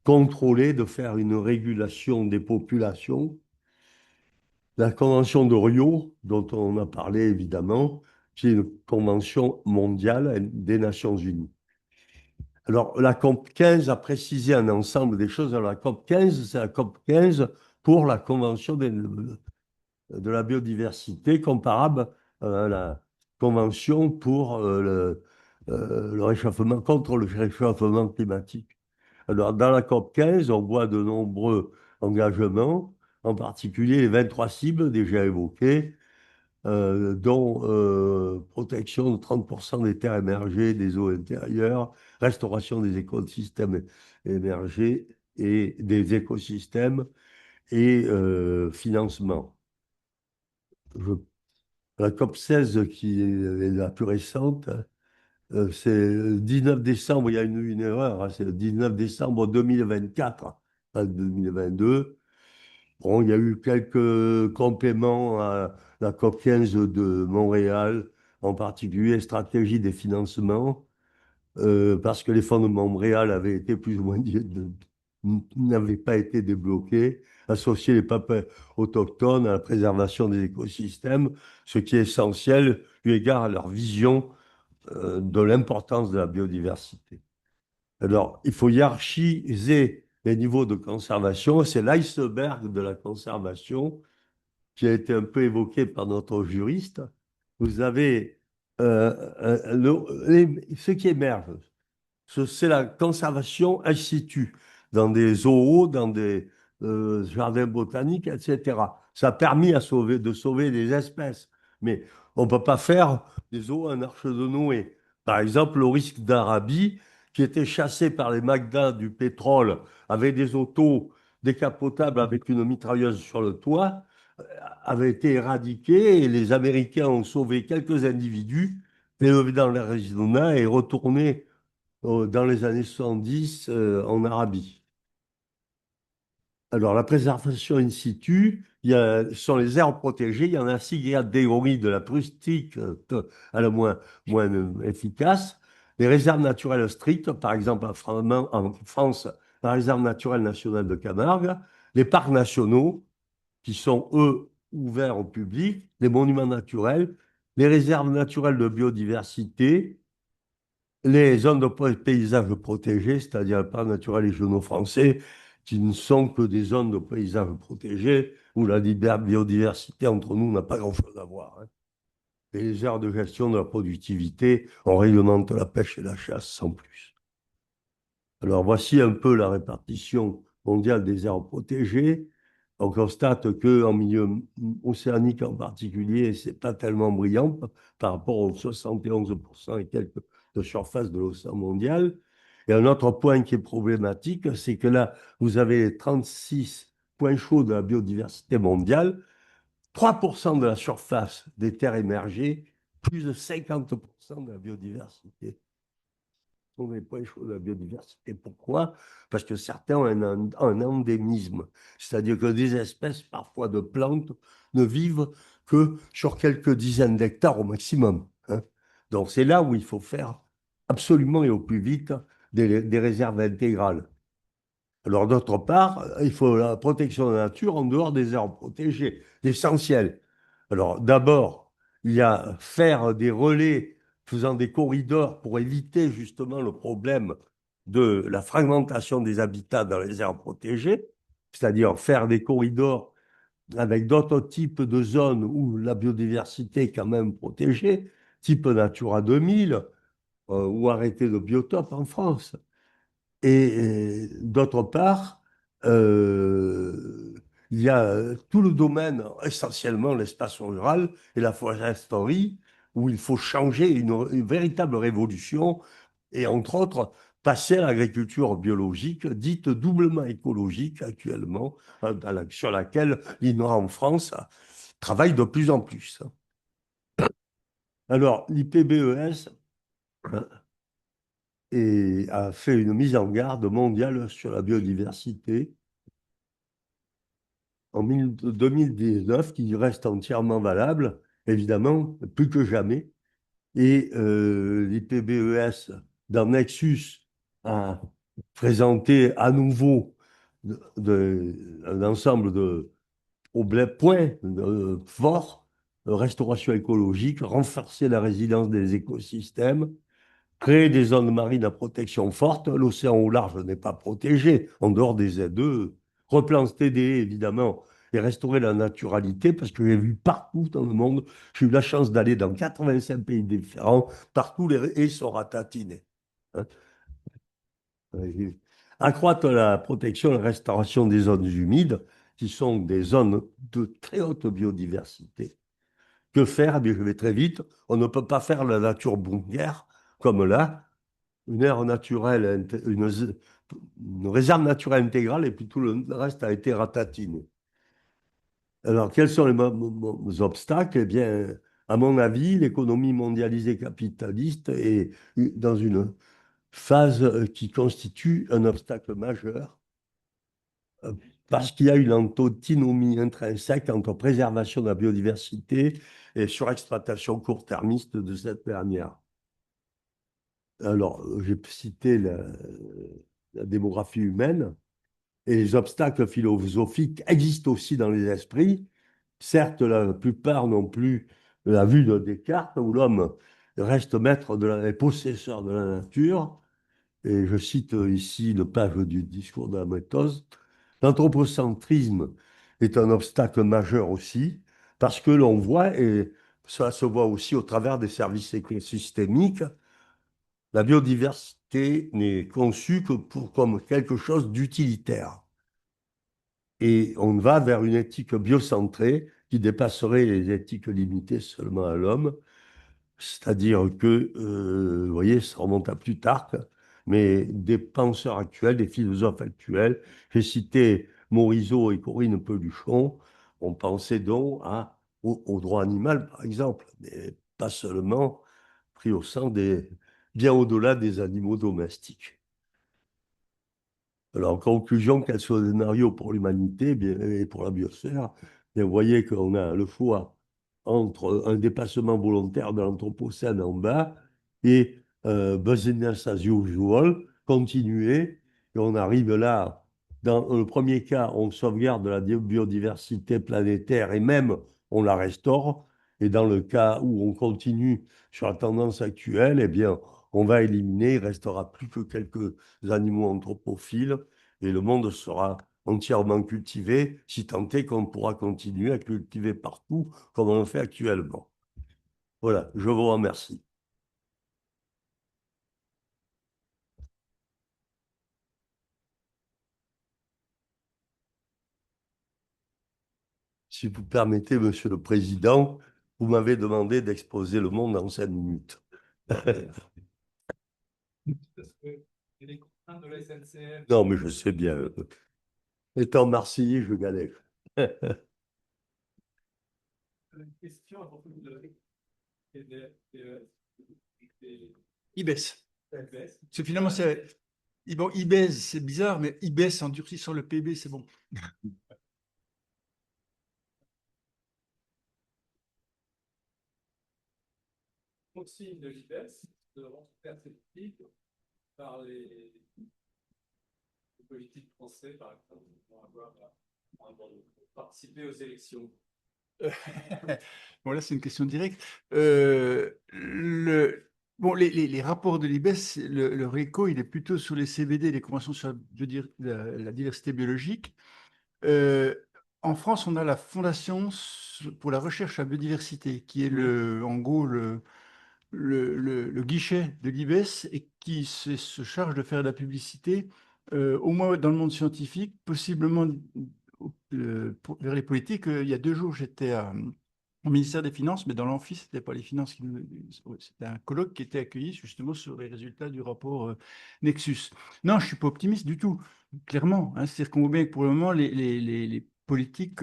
contrôler, de faire une régulation des populations. La Convention de Rio, dont on a parlé évidemment, qui est une convention mondiale des Nations Unies. Alors, la COP 15 a précisé un ensemble des choses. Alors, la COP 15, c'est la COP 15 pour la Convention de la biodiversité, comparable à la Convention pour le réchauffement, contre le réchauffement climatique. Alors, dans la COP 15, on voit de nombreux engagements, en particulier les 23 cibles déjà évoquées, dont protection de 30% des terres émergées, des eaux intérieures, restauration des écosystèmes émergés et des écosystèmes et financement. La COP 16, qui est la plus récente, c'est le 19 décembre, il y a une erreur, hein, c'est le 19 décembre 2024, pas 2022. Bon, il y a eu quelques compléments à la COP 15 de Montréal, en particulier stratégie des financements, parce que les fonds de Montréal avaient été plus ou moins n'avaient pas été débloqués, associer les peuples autochtones à la préservation des écosystèmes, ce qui est essentiel eu égard à leur vision de l'importance de la biodiversité. Alors, il faut hiérarchiser les niveaux de conservation. C'est l'iceberg de la conservation qui a été un peu évoqué par notre juriste. Vous avez ce qui émerge, c'est la conservation in situ, dans des zoos, dans des jardins botaniques, etc. Ça a permis de sauver des espèces. Mais on ne peut pas faire des zoos en arche de Noé. Par exemple, le risque d'Arabie, qui était chassé par les magnats du pétrole avec des autos décapotables avec une mitrailleuse sur le toit, avait été éradiquée et les Américains ont sauvé quelques individus, élevés dans l'Arizona et retournés dans les années 70 en Arabie. Alors, la préservation in situ, ce sont les aires protégées. Il y en a six catégories de la plus stricte à la moins efficace. Les réserves naturelles strictes, par exemple en France, la réserve naturelle nationale de Camargue, les parcs nationaux, qui sont, eux, ouverts au public, les monuments naturels, les réserves naturelles de biodiversité, les zones de paysage protégées, c'est-à-dire les parcs naturels régionaux français, qui ne sont que des zones de paysage protégées où la biodiversité entre nous n'a pas grand-chose à voir, hein. Et les aires de gestion de la productivité, on réglemente la pêche et la chasse sans plus. Alors voici un peu la répartition mondiale des aires protégées. On constate qu'en milieu océanique en particulier, ce n'est pas tellement brillant par rapport aux 71% et quelques de surface de l'océan mondial. Et un autre point qui est problématique, c'est que là, vous avez les 36 points chauds de la biodiversité mondiale, 3% de la surface des terres émergées, plus de 50% de la biodiversité sont des points chauds de la biodiversité. Pourquoi? Parce que certains ont un endémisme, c'est-à-dire que des espèces, parfois de plantes, ne vivent que sur quelques dizaines d'hectares au maximum, hein. Donc c'est là où il faut faire absolument et au plus vite des réserves intégrales. Alors d'autre part, il faut la protection de la nature en dehors des aires protégées, l'essentiel. Alors d'abord, il y a faire des relais faisant des corridors pour éviter justement le problème de la fragmentation des habitats dans les aires protégées, c'est-à-dire faire des corridors avec d'autres types de zones où la biodiversité est quand même protégée, type Natura 2000, ou arrêter de biotopes en France. Et d'autre part, euh, il y a tout le domaine, essentiellement l'espace rural et la foresterie, où il faut changer une véritable révolution et entre autres passer à l'agriculture biologique, dite doublement écologique actuellement, sur laquelle l'INRA en France travaille de plus en plus. Alors, l'IPBES a fait une mise en garde mondiale sur la biodiversité en 2019 qui reste entièrement valable, évidemment, plus que jamais. Et l'IPBES, dans Nexus, a présenté à nouveau un ensemble de points forts, restauration écologique, renforcer la résilience des écosystèmes, créer des zones marines à protection forte. L'océan au large n'est pas protégé, en dehors des ZE. Replan TDE, évidemment, et restaurer la naturalité, parce que j'ai vu partout dans le monde, j'ai eu la chance d'aller dans 85 pays différents, partout les haies sont ratatinées, hein. Accroître la protection et la restauration des zones humides, qui sont des zones de très haute biodiversité. Que faire? Eh bien, je vais très vite. On ne peut pas faire la nature bunker comme là, une aire naturelle, une réserve naturelle intégrale, et puis tout le reste a été ratatiné. Alors, quels sont les obstacles? Eh bien, à mon avis, l'économie mondialisée capitaliste est dans une phase qui constitue un obstacle majeur, euh, parce qu'il y a une antinomie intrinsèque entre préservation de la biodiversité et surexploitation court-termiste de cette dernière. Alors, j'ai cité la démographie humaine et les obstacles philosophiques existent aussi dans les esprits. Certes, la plupart n'ont plus la vue de Descartes, où l'homme reste maître et possesseur de la nature. Et je cite ici une page du discours de la méthode. L'anthropocentrisme est un obstacle majeur aussi, parce que l'on voit, et cela se voit aussi au travers des services écosystémiques, la biodiversité n'est conçue que comme quelque chose d'utilitaire. Et on va vers une éthique biocentrée qui dépasserait les éthiques limitées seulement à l'homme. C'est-à-dire que, vous voyez, ça remonte à Plutarque, mais des penseurs actuels, des philosophes actuels, j'ai cité Morisot et Corinne Peluchon, on pensait donc au droit animal, par exemple, mais pas seulement pris au sein bien au-delà des animaux domestiques. Alors, en conclusion, quel soit le scénario pour l'humanité et pour la biosphère, bien, vous voyez qu'on a le choix entre un dépassement volontaire de l'Anthropocène en bas et business as usual, continuer, et on arrive là. Dans le premier cas, on sauvegarde la biodiversité planétaire et même on la restaure. Et dans le cas où on continue sur la tendance actuelle, eh bien, on va éliminer, il restera plus que quelques animaux anthropophiles et le monde sera entièrement cultivé, si tant est qu'on pourra continuer à cultiver partout comme on le fait actuellement. Voilà, je vous remercie. Si vous permettez, Monsieur le Président, vous m'avez demandé d'exposer le monde en 5 minutes. Non, mais je sais bien. Étant Marseillais, je galère. Il baisse. Parce que finalement, bon, il baisse, c'est bizarre, mais il baisse en durcissant le PIB, c'est bon. Aussi de l'IBES seront perceptibles par les politiques français, par exemple, vont participer aux élections. Bon, là, c'est une question directe. Bon, les rapports de l'IBES, le RECO, il est plutôt sur les CBD, les conventions sur la diversité biologique. En France, on a la Fondation pour la recherche à biodiversité, qui est en gros le guichet de l'IBES et qui se charge de faire de la publicité, au moins dans le monde scientifique, possiblement vers les politiques. Il y a 2 jours, j'étais au ministère des Finances, mais dans l'amphi, ce n'était pas les finances, c'était un colloque qui était accueilli justement sur les résultats du rapport Nexus. Non, je ne suis pas optimiste du tout, clairement. Hein. C'est-à-dire qu'on voit bien que pour le moment, les politiques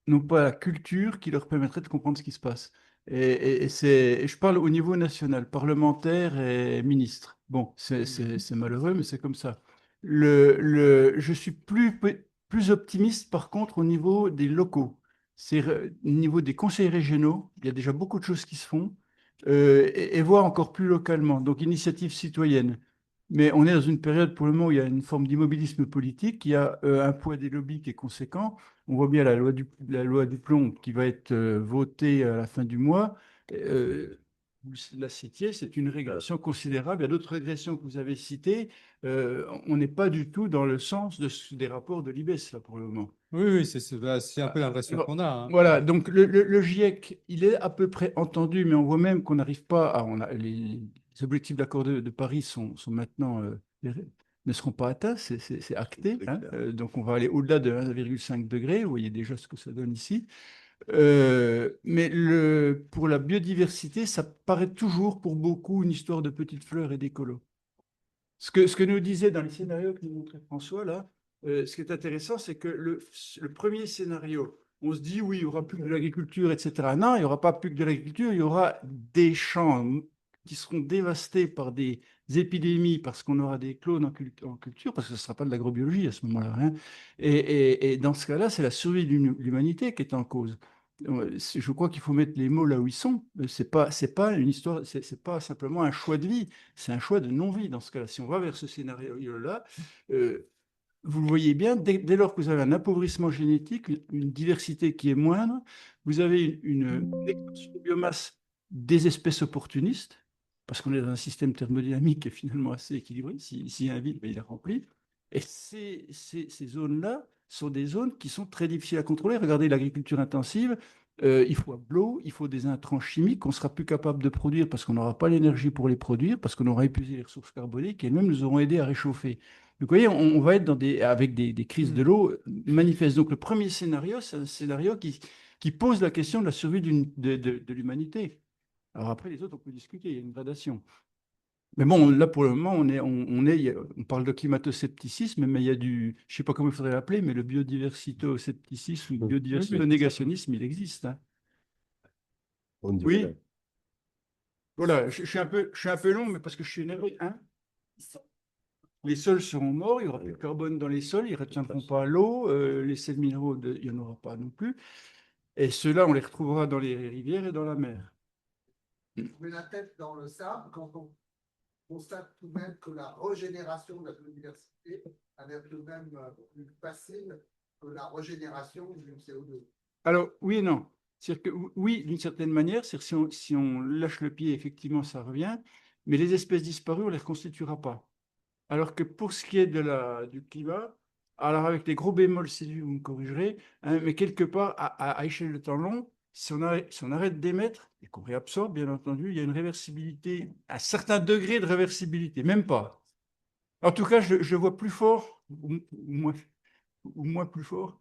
n'ont pas la culture qui leur permettrait de comprendre ce qui se passe. Et je parle au niveau national, parlementaire et ministre. Bon, c'est malheureux, mais c'est comme ça. Je suis plus optimiste, par contre, au niveau des locaux. C'est au niveau des conseils régionaux, il y a déjà beaucoup de choses qui se font, et voire encore plus localement. Donc, initiative citoyenne. Mais on est dans une période pour le moment où il y a une forme d'immobilisme politique, il y a un poids des lobbies qui est conséquent. On voit bien la loi du plomb qui va être votée à la fin du mois. Vous la citiez, c'est une régression considérable. Il y a d'autres régressions que vous avez citées. On n'est pas du tout dans le sens des rapports de l'IBES, là, pour le moment. Oui, c'est un peu l'impression qu'on a. Hein. Voilà, donc le GIEC, il est à peu près entendu, mais on voit même qu'on n'arrive pas à... les objectifs d'accord de Paris sont maintenant... ne seront pas atteints, c'est acté. Hein. Donc on va aller au-delà de 1,5 degré. Vous voyez déjà ce que ça donne ici. Mais pour la biodiversité, ça paraît toujours pour beaucoup une histoire de petites fleurs et d'écolo. Ce que nous disait dans les scénarios que nous montrait François, là, ce qui est intéressant, c'est que le premier scénario, on se dit, oui, il n'y aura plus que de l'agriculture, etc. Non, il n'y aura pas plus que de l'agriculture, il y aura des champs qui seront dévastés par des épidémies parce qu'on aura des clones en culture, parce que ce ne sera pas de l'agrobiologie à ce moment-là. Hein. Et dans ce cas-là, c'est la survie de l'humanité qui est en cause. Je crois qu'il faut mettre les mots là où ils sont. C'est pas une histoire, c'est pas simplement un choix de vie, c'est un choix de non-vie dans ce cas-là. Si on va vers ce scénario-là, vous le voyez bien, dès lors que vous avez un appauvrissement génétique, une diversité qui est moindre, vous avez une expansion de biomasse des espèces opportunistes, parce qu'on est dans un système thermodynamique qui est finalement assez équilibré. S'il y a un vide, ben, il est rempli. Et ces zones-là sont des zones qui sont très difficiles à contrôler. Regardez l'agriculture intensive. Il faut de l'eau, il faut des intrants chimiques qu'on sera plus capable de produire parce qu'on n'aura pas l'énergie pour les produire, parce qu'on aura épuisé les ressources carboniques et même nous auront aidé à réchauffer. Donc, vous voyez, on va être avec des crises de l'eau manifestes. Donc, le premier scénario, c'est un scénario qui pose la question de la survie de l'humanité. Alors après, les autres, on peut discuter, il y a une gradation. Mais bon, là, pour le moment, on parle de climato-scepticisme, mais il y a je ne sais pas comment il faudrait l'appeler, mais le biodiversito-scepticisme ou Oui, oui, biodiversito-négationnisme, il existe, hein. on dirait Oui, voilà, je suis un peu long, mais parce que je suis énervé, hein. Les sols seront morts, il n'y aura plus de carbone dans les sols, ils ne retiendront pas l'eau, les sels minéraux, il n'y en aura pas non plus. Et ceux-là, on les retrouvera dans les rivières et dans la mer. On met la tête dans le sable quand on constate tout de même que la régénération de la biodiversité va être tout de même plus facile que la régénération du CO2. Alors, oui et non. C'est-à-dire que oui, d'une certaine manière, c'est-à-dire si on lâche le pied, effectivement, ça revient, mais les espèces disparues, on ne les reconstituera pas. Alors que pour ce qui est du climat, alors avec les gros bémols, vous me corrigerez, hein, mais quelque part, à échelle de temps long, si on arrête d'émettre et qu'on réabsorbe, bien entendu, il y a une réversibilité, un certain degré de réversibilité, même pas. En tout cas, je vois plus fort, ou moins plus fort,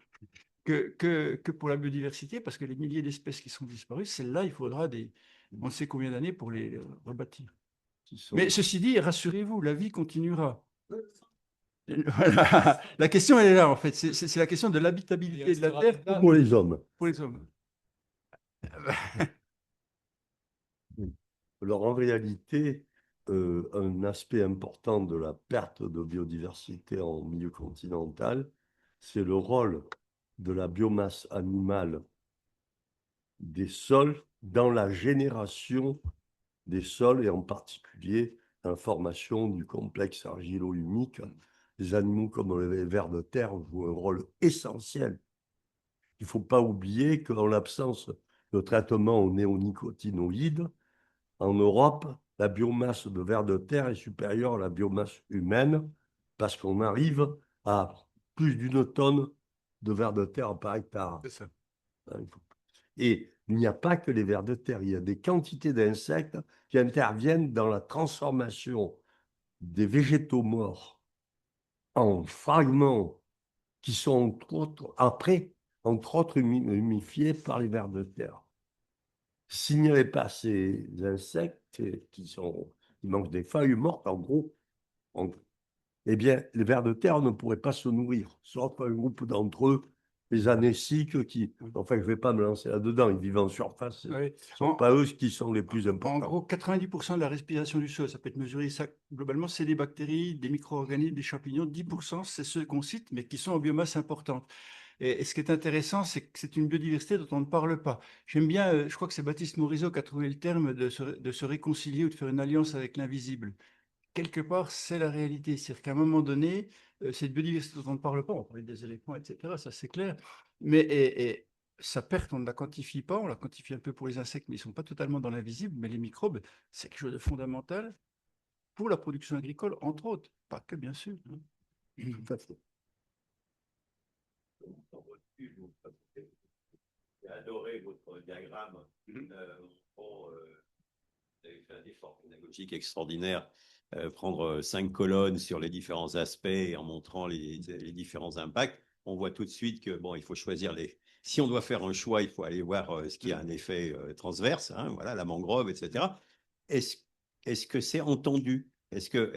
que pour la biodiversité, parce que les milliers d'espèces qui sont disparues, celles-là, il faudra on ne sait combien d'années pour les rebâtir. Mais ceci dit, rassurez-vous, la vie continuera. Voilà. La question, elle est là, en fait. C'est la question de l'habitabilité de la Terre pour les hommes. pour les hommes. Alors, en réalité, un aspect important de la perte de biodiversité en milieu continental, c'est le rôle de la biomasse animale des sols dans la génération des sols et en particulier la formation du complexe argilo-humique. Les animaux comme les vers de terre jouent un rôle essentiel. Il ne faut pas oublier qu'en l'absence de traitement aux néonicotinoïdes, en Europe, la biomasse de vers de terre est supérieure à la biomasse humaine parce qu'on arrive à plus d'une tonne de vers de terre par hectare. C'est ça. Et il n'y a pas que les vers de terre, il y a des quantités d'insectes qui interviennent dans la transformation des végétaux morts en fragments qui sont entre autres humifiés par les vers de terre. S'il n'y avait pas ces insectes qui mangent des feuilles mortes, en gros, eh bien, les vers de terre ne pourraient pas se nourrir, sauf un groupe d'entre eux, les anéciques, enfin, je ne vais pas me lancer là-dedans, ils vivent en surface. Ce ne sont pas eux qui sont les plus importants. En gros, 90% de la respiration du sol, ça peut être mesuré, ça, globalement, c'est des bactéries, des micro-organismes, des champignons. 10%, c'est ceux qu'on cite, mais qui sont en biomasse importante. Et ce qui est intéressant, c'est que c'est une biodiversité dont on ne parle pas. J'aime bien, je crois que c'est Baptiste Morisot qui a trouvé le terme de se réconcilier ou de faire une alliance avec l'invisible. Quelque part, c'est la réalité. C'est-à-dire qu'à un moment donné, cette biodiversité dont on ne parle pas, on parle des éléphants, etc., ça c'est clair, mais sa perte, on ne la quantifie pas, on la quantifie un peu pour les insectes, mais ils ne sont pas totalement dans l'invisible, mais les microbes, c'est quelque chose de fondamental pour la production agricole, entre autres, pas que bien sûr. Tout à fait. J'ai adoré votre diagramme. Vous avez fait un effort pédagogique extraordinaire. Prendre 5 colonnes sur les différents aspects et en montrant les différents impacts, on voit tout de suite que bon, il faut choisir Si on doit faire un choix, il faut aller voir ce qui a un effet transverse, hein, voilà, la mangrove, etc. Est-ce que c'est entendu?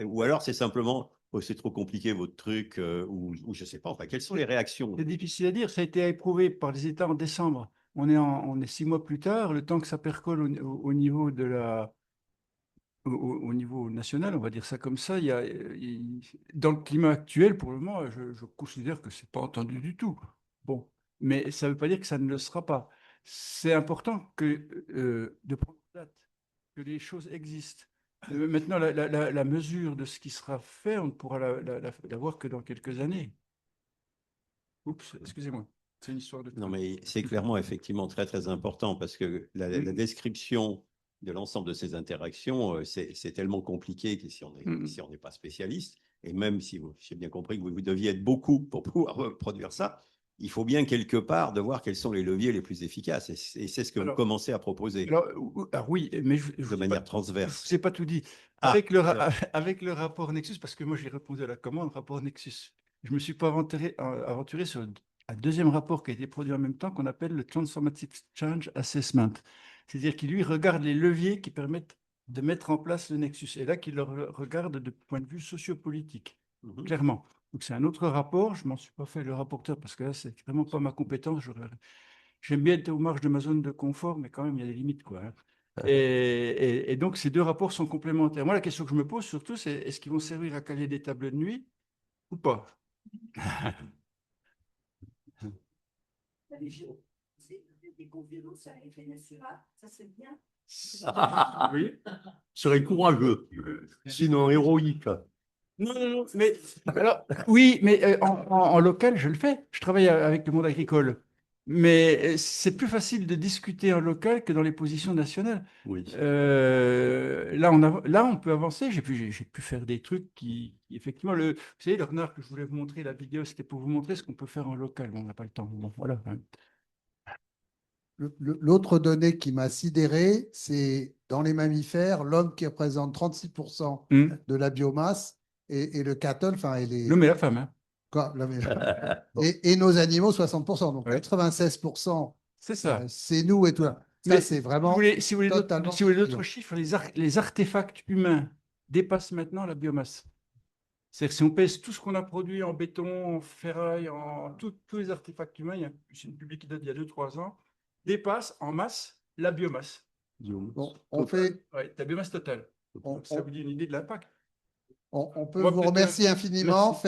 Ou alors c'est simplement oh, c'est trop compliqué votre truc ou je sais pas. Enfin, quelles sont les réactions? C'est difficile à dire. Ça a été éprouvé par les États en décembre. On est 6 mois plus tard. Le temps que ça percole au niveau au niveau national, on va dire ça comme ça, dans le climat actuel, pour le moment, je considère que ce n'est pas entendu du tout. Bon, mais ça ne veut pas dire que ça ne le sera pas. C'est important de prendre date, que les choses existent. Maintenant, la mesure de ce qui sera fait, on ne pourra la voir que dans quelques années. Oups, excusez-moi. C'est une histoire de... Non, mais c'est clairement effectivement très, très important parce que la description de l'ensemble de ces interactions, c'est tellement compliqué que si on n'est pas spécialiste, et même si j'ai bien compris que vous deviez être beaucoup pour pouvoir produire ça, il faut bien quelque part de voir quels sont les leviers les plus efficaces. Et c'est ce que vous commencez à proposer. Alors oui, mais de manière transverse. Je ne vous ai pas tout dit. Avec le rapport Nexus, parce que moi j'ai répondu à la commande rapport Nexus, je ne me suis pas aventuré sur un deuxième rapport qui a été produit en même temps qu'on appelle le Transformative Change Assessment. C'est-à-dire qu'il lui regarde les leviers qui permettent de mettre en place le Nexus. Et là, qu'il le regarde de point de vue sociopolitique, clairement. Donc, c'est un autre rapport. Je ne m'en suis pas fait le rapporteur parce que là, c'est vraiment pas ma compétence. J'aime bien être aux marges de ma zone de confort, mais quand même, il y a des limites, quoi. Et donc, ces deux rapports sont complémentaires. Moi, la question que je me pose surtout, c'est est-ce qu'ils vont servir à caler des tables de nuit ou pas? Des conférences à la FNSEA, ça c'est bien. Oui. Serait courageux, sinon héroïque. Non, non, non, mais alors, oui, mais en local, je le fais. Je travaille avec le monde agricole. Mais c'est plus facile de discuter en local que dans les positions nationales. Oui. Là, on peut avancer. J'ai pu faire des trucs effectivement, vous savez, le renard que je voulais vous montrer, la vidéo, c'était pour vous montrer ce qu'on peut faire en local. Bon, on n'a pas le temps. Bon, voilà. L'autre donnée qui m'a sidéré, c'est dans les mammifères, l'homme qui représente 36% de la biomasse et le cattle, enfin, et les. L'homme et la femme, hein. Quoi, et nos animaux, 60%. Donc, Ouais. 96%, C'est ça. c'est nous et tout. Ça, Mais c'est vraiment. si vous voulez totalement d'autres chiffres, les artefacts humains dépassent maintenant la biomasse. C'est-à-dire que si on pèse tout ce qu'on a produit en béton, en ferraille, tous les artefacts humains, c'est une publique qui date d'il y a 2-3 ans, dépassent en masse la biomasse. Bon, on fait. Ouais, la biomasse totale. Donc, ça vous dit une idée de l'impact. On peut va vous peut-être, remercier infiniment. merci.